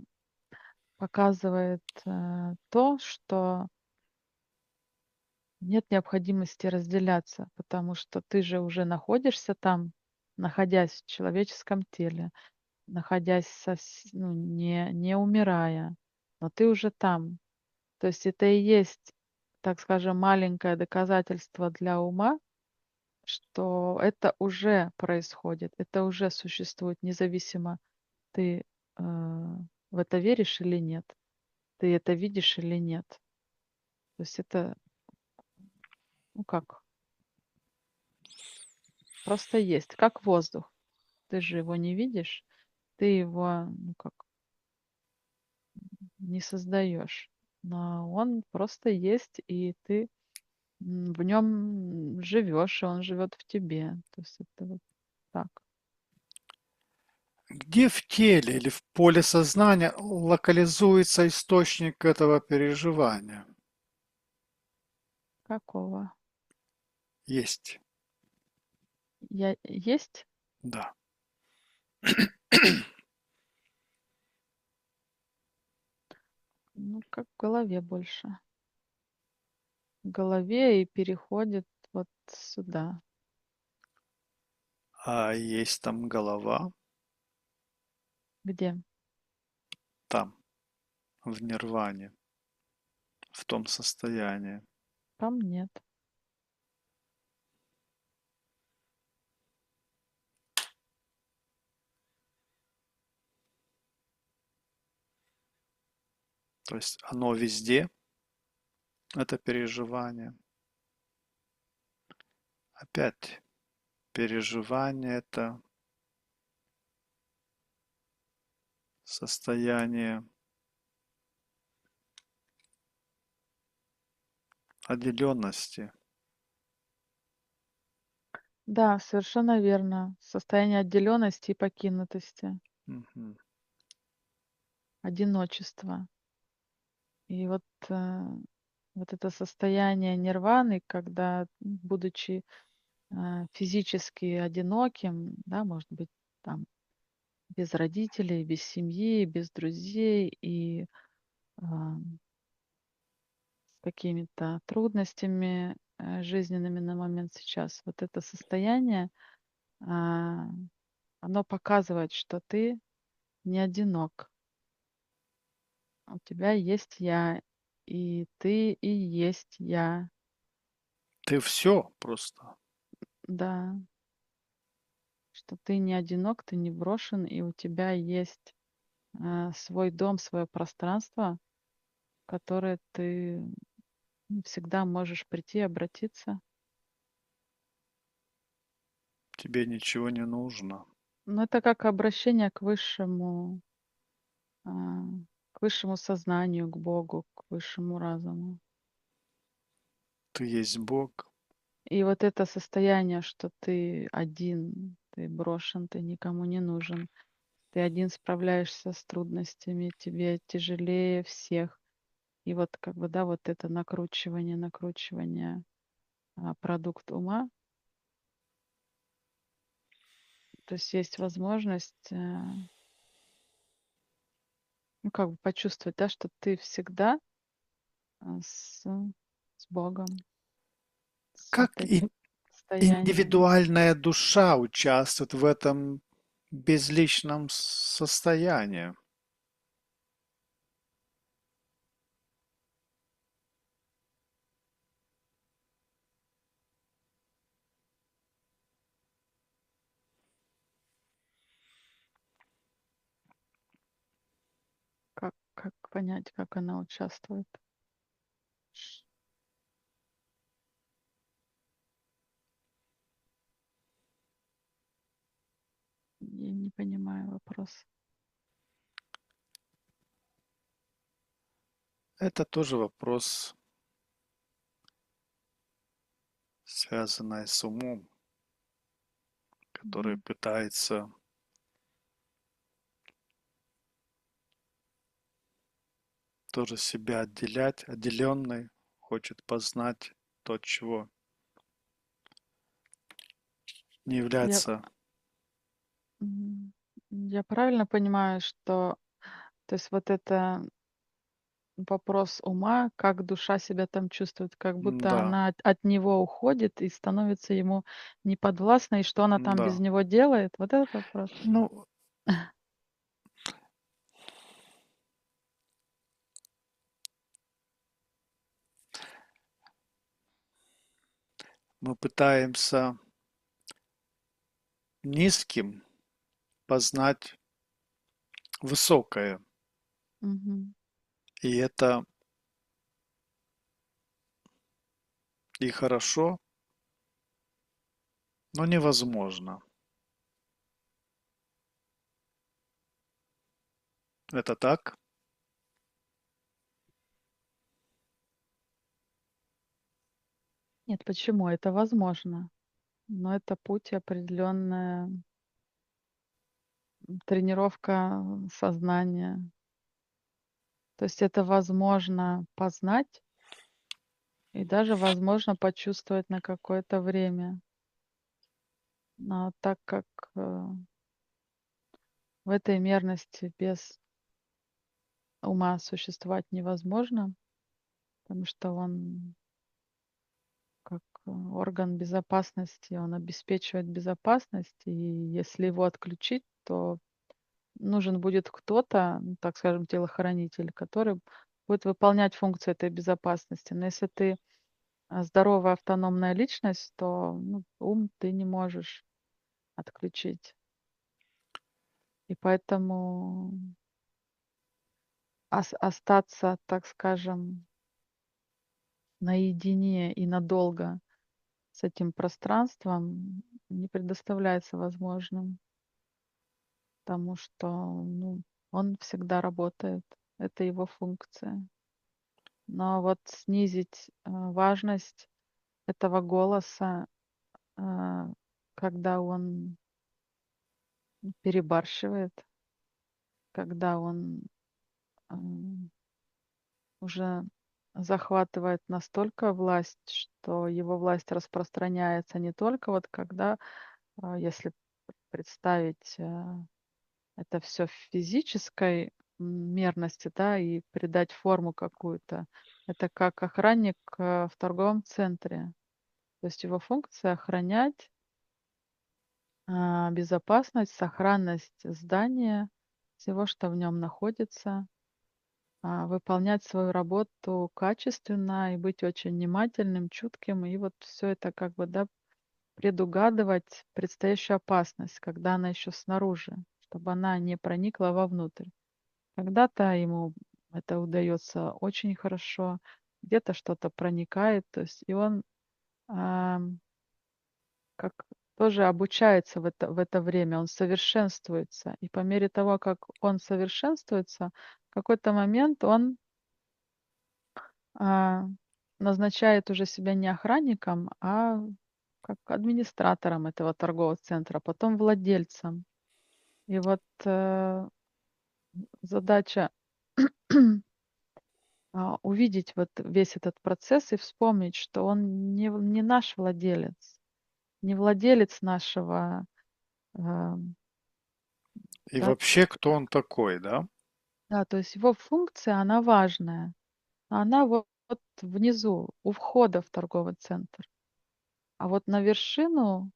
показывает то, что нет необходимости разделяться, потому что ты же уже находишься там, находясь в человеческом теле, находясь ну, не умирая, но ты уже там. То есть это и есть, так скажем, маленькое доказательство для ума, что это уже происходит, это уже существует, независимо, ты в это веришь или нет, ты это видишь или нет. То есть это, ну как, просто есть, как воздух. Ты же его не видишь, ты его, ну как, не создаешь. Но он просто есть, и ты в нем живешь, и он живет в тебе. То есть это вот так. Где в теле или в поле сознания локализуется источник этого переживания? Какого? Есть. Я есть? Да. Ну, как в голове больше. В голове и переходит вот сюда. А есть там голова, Где? там, в нирване, в том состоянии. Там нет. То есть оно везде, это переживание. Опять переживание — это состояние отделенности. Да, совершенно верно. Состояние отделенности и покинутости, Мгм. одиночества. И вот это состояние нирваны, когда, будучи физически одиноким, да, может быть, там без родителей, без семьи, без друзей и а, с какими-то трудностями жизненными на момент сейчас. Вот это состояние, а, оно показывает, что ты не одинок. У тебя есть я, и ты и есть я. Ты все просто. Да. что ты не одинок, ты не брошен, и у тебя есть свой дом, свое пространство, в которое ты всегда можешь прийти, обратиться. Тебе ничего не нужно. Но это как обращение а, к высшему сознанию, к Богу, к высшему разуму. Ты есть Бог. И вот это состояние, что ты один, ты брошен, ты никому не нужен, ты один справляешься с трудностями, тебе тяжелее всех. И вот как бы, да, вот это накручивание продукт ума. То есть есть возможность, ну, как бы почувствовать, да, что ты всегда с Богом, с вот Как этим состоянием. индивидуальная душа участвует в этом безличном состоянии? Как понять, как она участвует? Я не понимаю вопрос. Это тоже вопрос, связанный с умом, который Мгм. пытается тоже себя отделять, отделенный, хочет познать то, чего не Я, является. мгм. Я правильно понимаю, что, то есть вот это вопрос ума, как душа себя там чувствует, как будто Да, она от него уходит и становится ему неподвластной, и что она там без да. него делает? Вот этот вопрос. Ну, мы пытаемся низким познать высокое. Мгм. И это и хорошо, но невозможно. Это так? Нет, почему? Это возможно. Но это путь, определенная тренировка сознания. То есть это возможно познать и даже возможно почувствовать на какое-то время. Но так как в этой мерности без ума существовать невозможно, потому что он как орган безопасности, он обеспечивает безопасность, и если его отключить, то нужен будет кто-то, ну, так скажем, телохранитель, который будет выполнять функции этой безопасности. Но если ты здоровая автономная личность, то ну, ум ты не можешь отключить. И поэтому остаться, так скажем, наедине и надолго с этим пространством не предоставляется возможным, потому что ну, он всегда работает. Это его функция. Но вот снизить важность этого голоса, а, когда он перебарщивает, когда он уже захватывает настолько власть, что его власть распространяется не только вот когда, если представить это все в физической мерности, да, и придать форму какую-то. Это как охранник в торговом центре. То есть его функция охранять безопасность, сохранность здания, всего, что в нем находится, выполнять свою работу качественно и быть очень внимательным, чутким. И вот все это как бы, да, предугадывать предстоящую опасность, когда она еще снаружи, чтобы она не проникла вовнутрь. Когда-то ему это удается очень хорошо, где-то что-то проникает, то есть и он ам, как тоже обучается в это время, он совершенствуется. И по мере того, как он совершенствуется, в какой-то момент он а, назначает уже себя не охранником, а как администратором этого торгового центра, потом владельцем. И вот задача увидеть вот весь этот процесс и вспомнить, что он не наш владелец, не владелец нашего, а, И да, вообще, кто он такой, да? да, то есть его функция, она важная, но она вот внизу, у входа в торговый центр. А вот на вершину,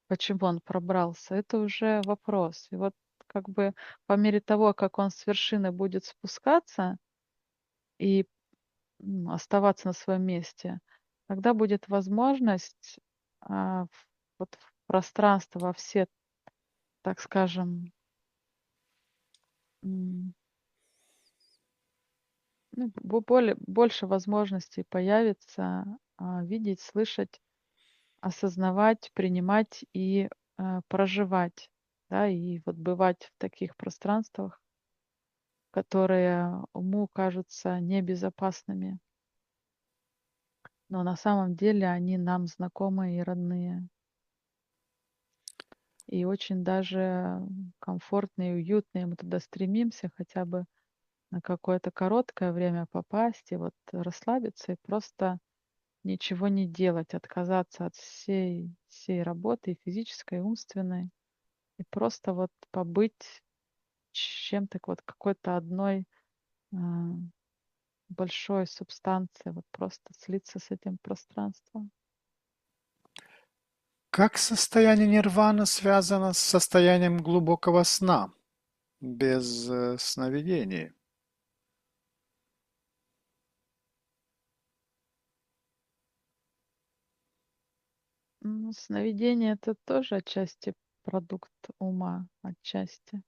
почему он пробрался, это уже вопрос. И вот как бы по мере того, как он с вершины будет спускаться и оставаться на своем месте, тогда будет возможность вот в пространство, во все, так скажем, м, ну, больше возможностей появится видеть, слышать, осознавать, принимать и проживать, да, и вот бывать в таких пространствах, которые уму кажутся небезопасными, но на самом деле они нам знакомые и родные. И очень даже комфортные, уютные. Мы туда стремимся хотя бы на какое-то короткое время попасть и вот расслабиться и просто ничего не делать, отказаться от всей работы, и физической, и умственной, и просто вот побыть чем-то вот какой-то одной а, большой субстанцией, вот просто слиться с этим пространством. Как состояние нирваны связано с состоянием глубокого сна, без сновидений? Сновидение это тоже отчасти продукт ума, отчасти.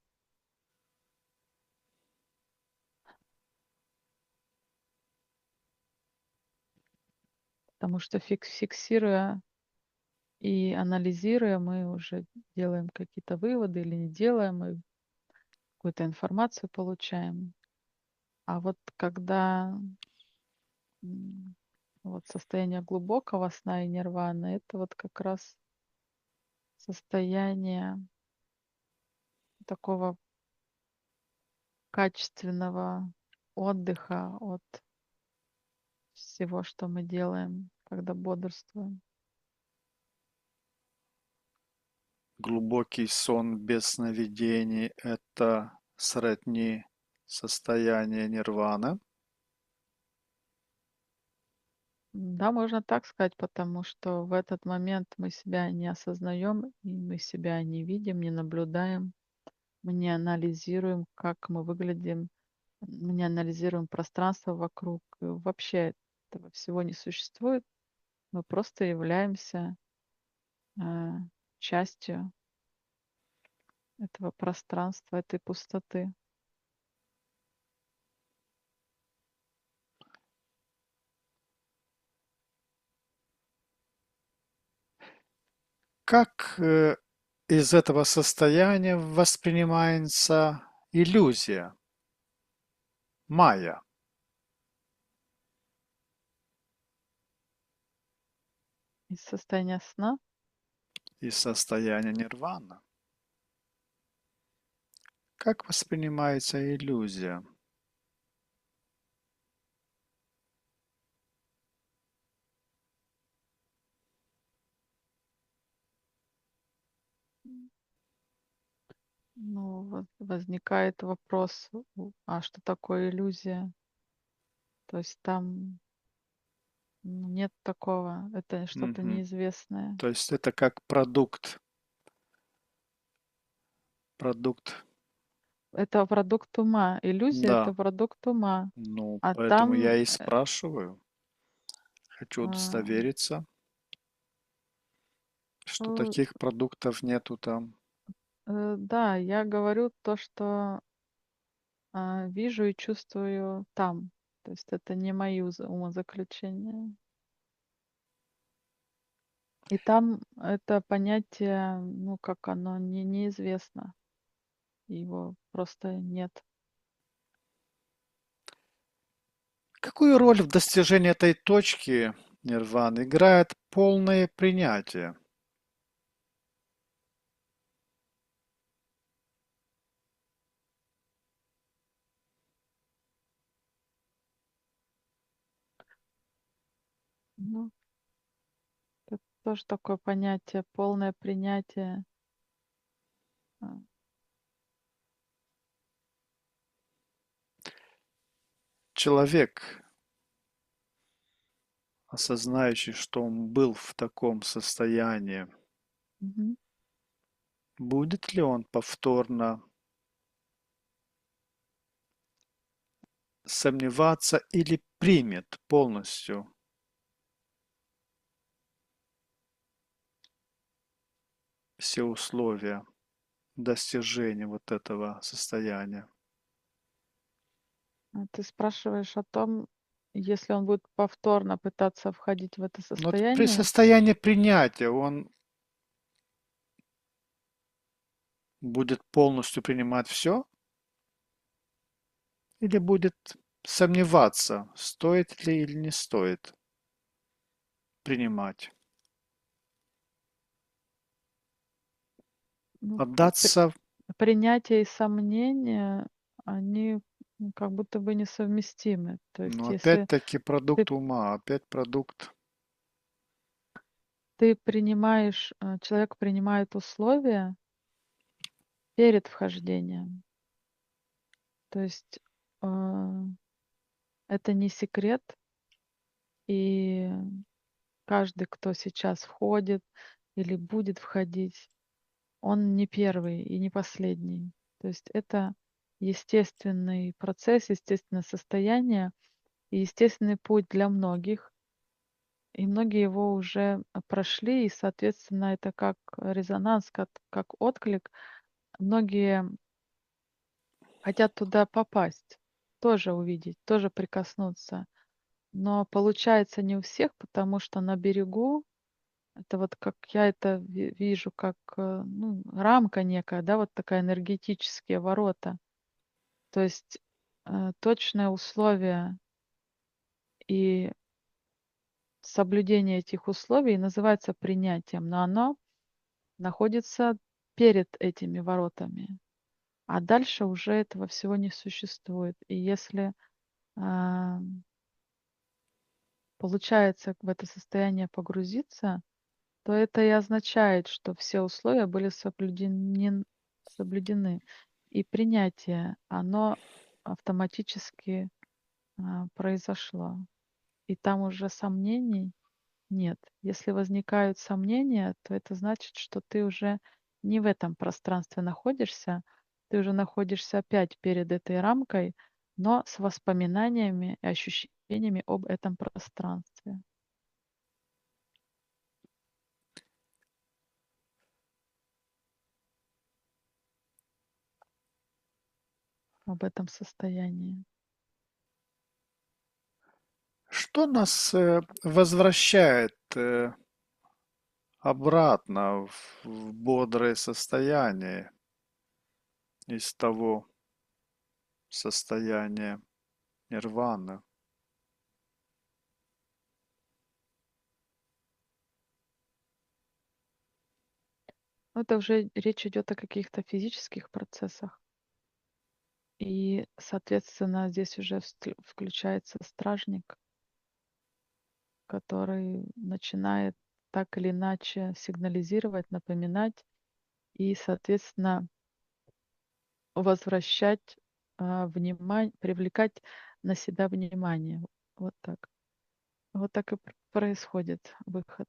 Потому что фиксируя и анализируя, мы уже делаем какие-то выводы или не делаем, мы какую-то информацию получаем. А вот когда м, вот состояние глубокого сна и нирваны, это вот как раз состояние такого качественного отдыха от всего, что мы делаем, когда бодрствуем. Глубокий сон без сновидений – это сродни состояние нирваны. Да, можно так сказать, потому что в этот момент мы себя не осознаем, и мы себя не видим, не наблюдаем, мы не анализируем, как мы выглядим, мы не анализируем пространство вокруг. И вообще этого всего не существует. Мы просто являемся э, частью этого пространства, этой пустоты. Как из этого состояния воспринимается иллюзия, майя, Из состояния сна, из состояния нирваны? Как воспринимается иллюзия? ну, возникает вопрос, а что такое иллюзия? То есть там нет такого, это что-то Мгм. неизвестное. То есть это как продукт, Это продукт ума. Иллюзия — это да, продукт ума. ну, А поэтому там я и спрашиваю, хочу а, удостовериться. Что Э, таких продуктов нету там. Да, я говорю то, что вижу и чувствую там. То есть это не мои умозаключения. И там это понятие, ну, как оно неизвестно. Его просто нет. Какую роль в достижении этой точки нирваны играет полное принятие? Ну, это тоже такое понятие, полное принятие. А, Человек, осознающий, что он был в таком состоянии, мгм. будет ли он повторно сомневаться или примет полностью все условия достижения вот этого состояния? Ты спрашиваешь о том, если он будет повторно пытаться входить в это Но вот при состояние? состоянии принятия он будет полностью принимать все или будет сомневаться, стоит ли или не стоит принимать? Ну, Отдаться, принятие и сомнение, они как будто бы несовместимы. То есть но если опять-таки ты, продукт ума, опять продукт. ты принимаешь, человек принимает условия перед вхождением. То есть э, это не секрет, и каждый, кто сейчас входит или будет входить, он не первый и не последний. То есть это естественный процесс, естественное состояние и естественный путь для многих. И многие его уже прошли, и, соответственно, это как резонанс, как отклик. Многие хотят туда попасть, тоже увидеть, тоже прикоснуться. Но получается не у всех, потому что на берегу это вот как я это вижу, как ну, рамка некая, да, вот такая энергетические ворота. То есть точное условие и соблюдение этих условий называется принятием, но оно находится перед этими воротами. А дальше уже этого всего не существует. И если а, получается в это состояние погрузиться, то это и означает, что все условия были соблюдены. И принятие, оно автоматически произошло. И там уже сомнений нет. Если возникают сомнения, то это значит, что ты уже не в этом пространстве находишься, ты уже находишься опять перед этой рамкой, но с воспоминаниями и ощущениями об этом пространстве, об этом состоянии. Что нас возвращает обратно в бодрое состояние из того состояния нирваны? Но это уже речь идет о каких-то физических процессах. И, соответственно, здесь уже включается стражник, который начинает так или иначе сигнализировать, напоминать и, соответственно, возвращать внимание, привлекать на себя внимание. Вот так. Вот так и происходит выход.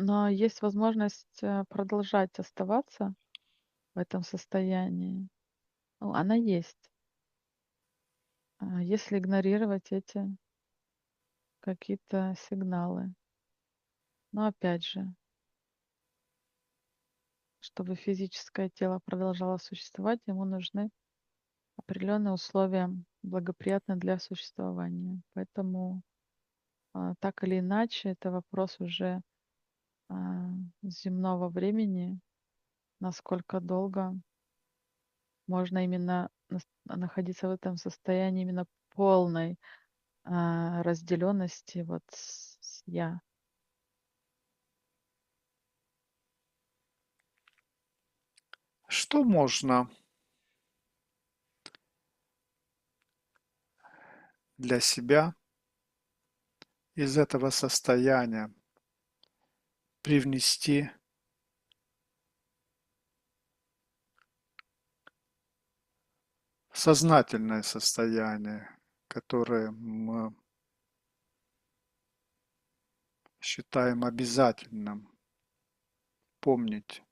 Но есть возможность продолжать оставаться в этом состоянии. Ну, она есть. если игнорировать эти какие-то сигналы. Но опять же, чтобы физическое тело продолжало существовать, ему нужны определенные условия, благоприятные для существования. Поэтому так или иначе, это вопрос уже а, земного времени, насколько долго можно именно находиться в этом состоянии именно полной разделенности вот с я. Что можно для себя из этого состояния привнести в сознательное состояние, которое мы считаем обязательным помнить?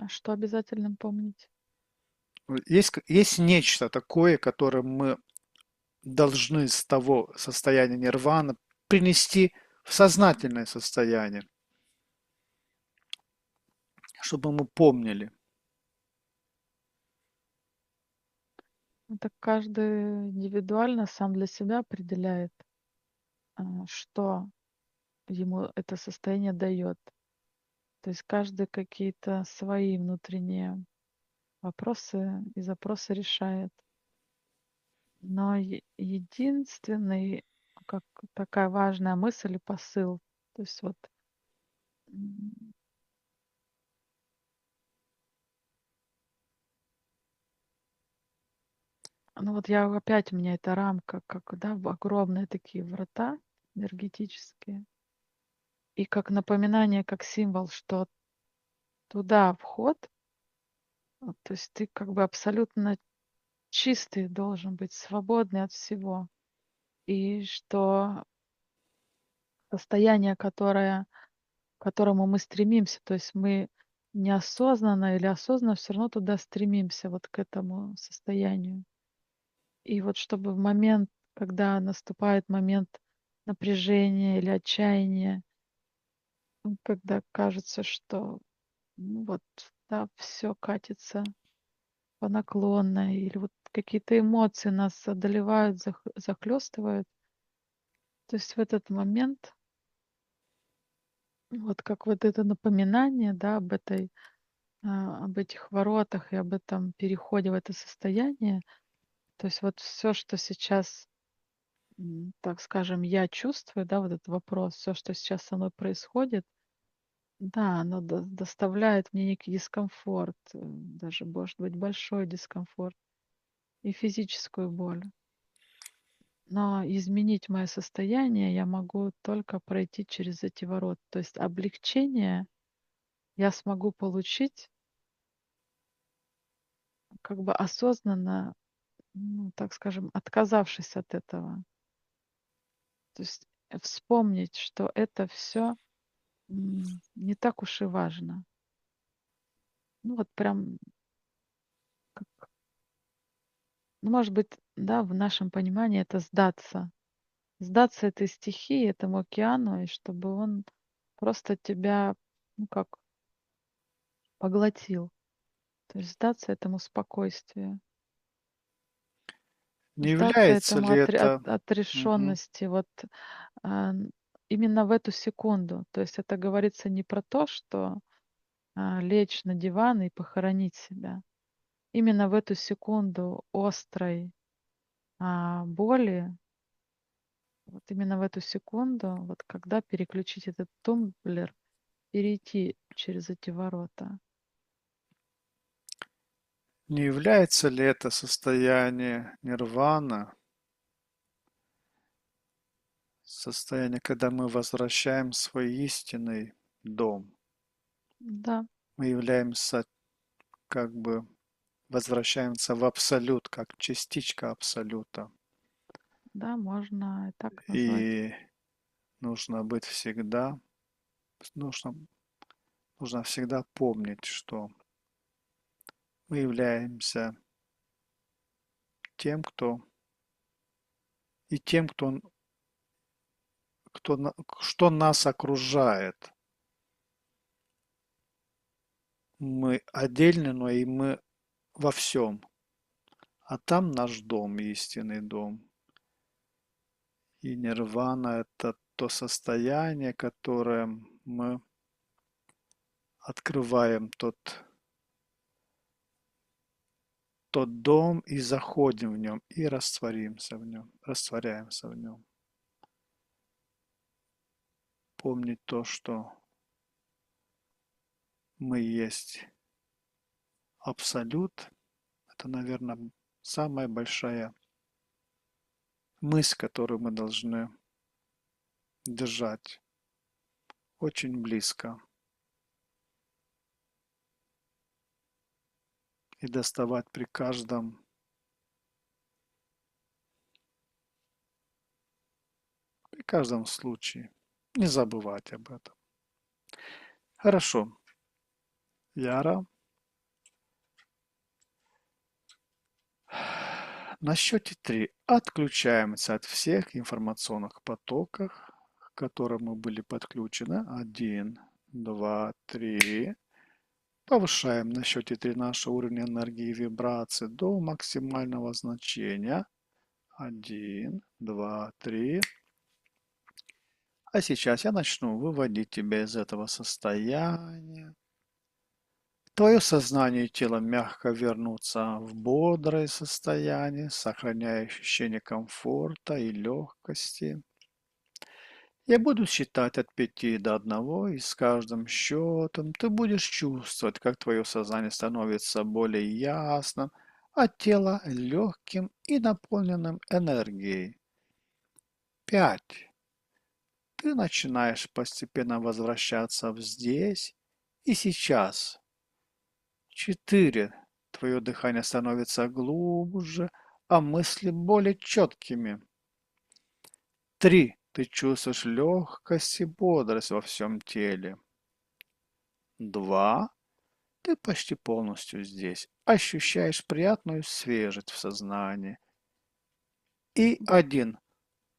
Что обязательно помнить? Есть нечто такое, которое мы должны с того состояния нирваны принести в сознательное состояние, чтобы мы помнили. Это каждый индивидуально сам для себя определяет, что ему это состояние дает. То есть каждый какие-то свои внутренние вопросы и запросы решает. Но единственный, как такая важная мысль и посыл, то есть вот м, ну вот я опять, у меня эта рамка, как, да, огромные такие врата энергетические. И как напоминание, как символ, что туда вход, вот, то есть ты как бы абсолютно чистый должен быть, свободный от всего. И что состояние, к которому мы стремимся, то есть мы неосознанно или осознанно все равно туда стремимся, вот к этому состоянию. И вот чтобы в момент, когда наступает момент напряжения или отчаяния, когда кажется, что ну вот, да, все катится по наклонной, или вот какие-то эмоции нас одолевают, захлестывают. То есть в этот момент, вот как вот это напоминание, да, об этих воротах и об этом переходе в это состояние. То есть вот все, что сейчас, так скажем, я чувствую, да, вот этот вопрос, все, что сейчас со мной происходит, да, оно доставляет мне некий дискомфорт, даже, может быть, большой дискомфорт и физическую боль. Но изменить мое состояние я могу только пройти через эти ворота. То есть облегчение я смогу получить как бы осознанно, ну, так скажем, отказавшись от этого. То есть вспомнить, что это все не так уж и важно. Ну вот прям, ну, может быть, да, в нашем понимании это сдаться. Сдаться этой стихии, этому океану, и чтобы он просто тебя, ну как, поглотил. То есть сдаться этому спокойствию, Не сдаться является этому ли это мгм, отрешенности вот а, н- именно в эту секунду. То есть это говорится не про то, что лечь на диван и похоронить себя. Именно в эту секунду острой боли, вот именно в эту секунду, вот когда переключить этот тумблер, перейти через эти ворота. не является ли это состояние нирвана, состояние, когда мы возвращаем свой истинный дом? Да, Мы являемся как бы возвращаемся в абсолют, как частичка абсолюта. да, можно и так назвать. И нужно быть всегда, нужно, нужно всегда помнить, что мы являемся тем, что нас окружает. Мы отдельны, но и мы во всем. А там наш дом, истинный дом. И нирвана– это то состояние, которое мы открываем тот дом и заходим в нем, и растворимся в нем, растворяемся в нем. Помнить то, что мы есть абсолют, это, наверное, самая большая мысль, которую мы должны держать очень близко и доставать при каждом случае. Не забывать об этом. Хорошо. Яра, на счете 3 отключаемся от всех информационных потоков, к которым мы были подключены. 1, 2, 3. Повышаем на счете 3 наш уровень энергии и вибрации до максимального значения. 1, 2, 3. А сейчас я начну выводить тебя из этого состояния. Твое сознание и тело мягко вернутся в бодрое состояние, сохраняя ощущение комфорта и легкости. Я буду считать от 5 до 1, и с каждым счетом ты будешь чувствовать, как твое сознание становится более ясным, а тело легким и наполненным энергией. 5. Ты начинаешь постепенно возвращаться в здесь и сейчас. 4. Твое дыхание становится глубже, а мысли более четкими. 3. Ты чувствуешь легкость и бодрость во всем теле. 2. Ты почти полностью здесь. Ощущаешь приятную свежесть в сознании. И 1.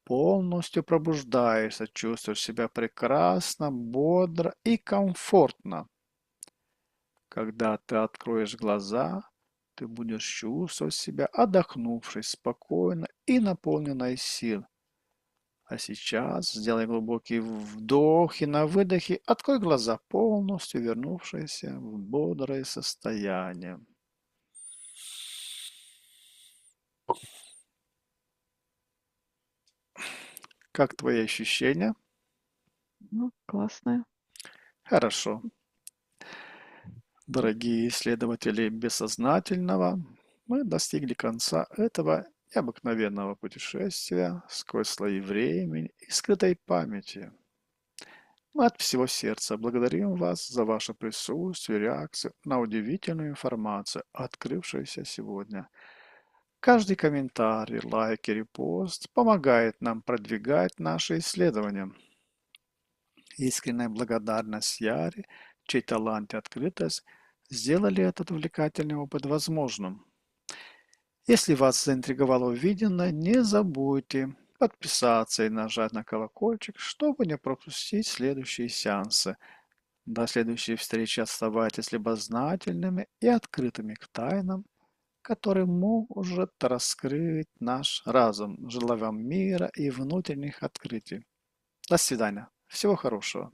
Полностью пробуждаешься, чувствуешь себя прекрасно, бодро и комфортно. Когда ты откроешь глаза, ты будешь чувствовать себя отдохнувшей, спокойно и наполненной сил. А сейчас сделай глубокий вдох и на выдохе открой глаза, полностью вернувшиеся в бодрое состояние. Как твои ощущения? Ну, классная. Хорошо. Дорогие исследователи бессознательного, мы достигли конца этого необыкновенного путешествия сквозь слои времени и скрытой памяти. Мы от всего сердца благодарим вас за ваше присутствие и реакцию на удивительную информацию, открывшуюся сегодня. Каждый комментарий, лайк и репост помогает нам продвигать наши исследования. Искренняя благодарность Яре, чей талант и открытость сделали этот увлекательный опыт возможным. Если вас заинтриговало увиденное, не забудьте подписаться и нажать на колокольчик, чтобы не пропустить следующие сеансы. До следующей встречи оставайтесь любознательными и открытыми к тайнам, которые может раскрыть наш разум. Желаю вам мира и внутренних открытий. До свидания. Всего хорошего.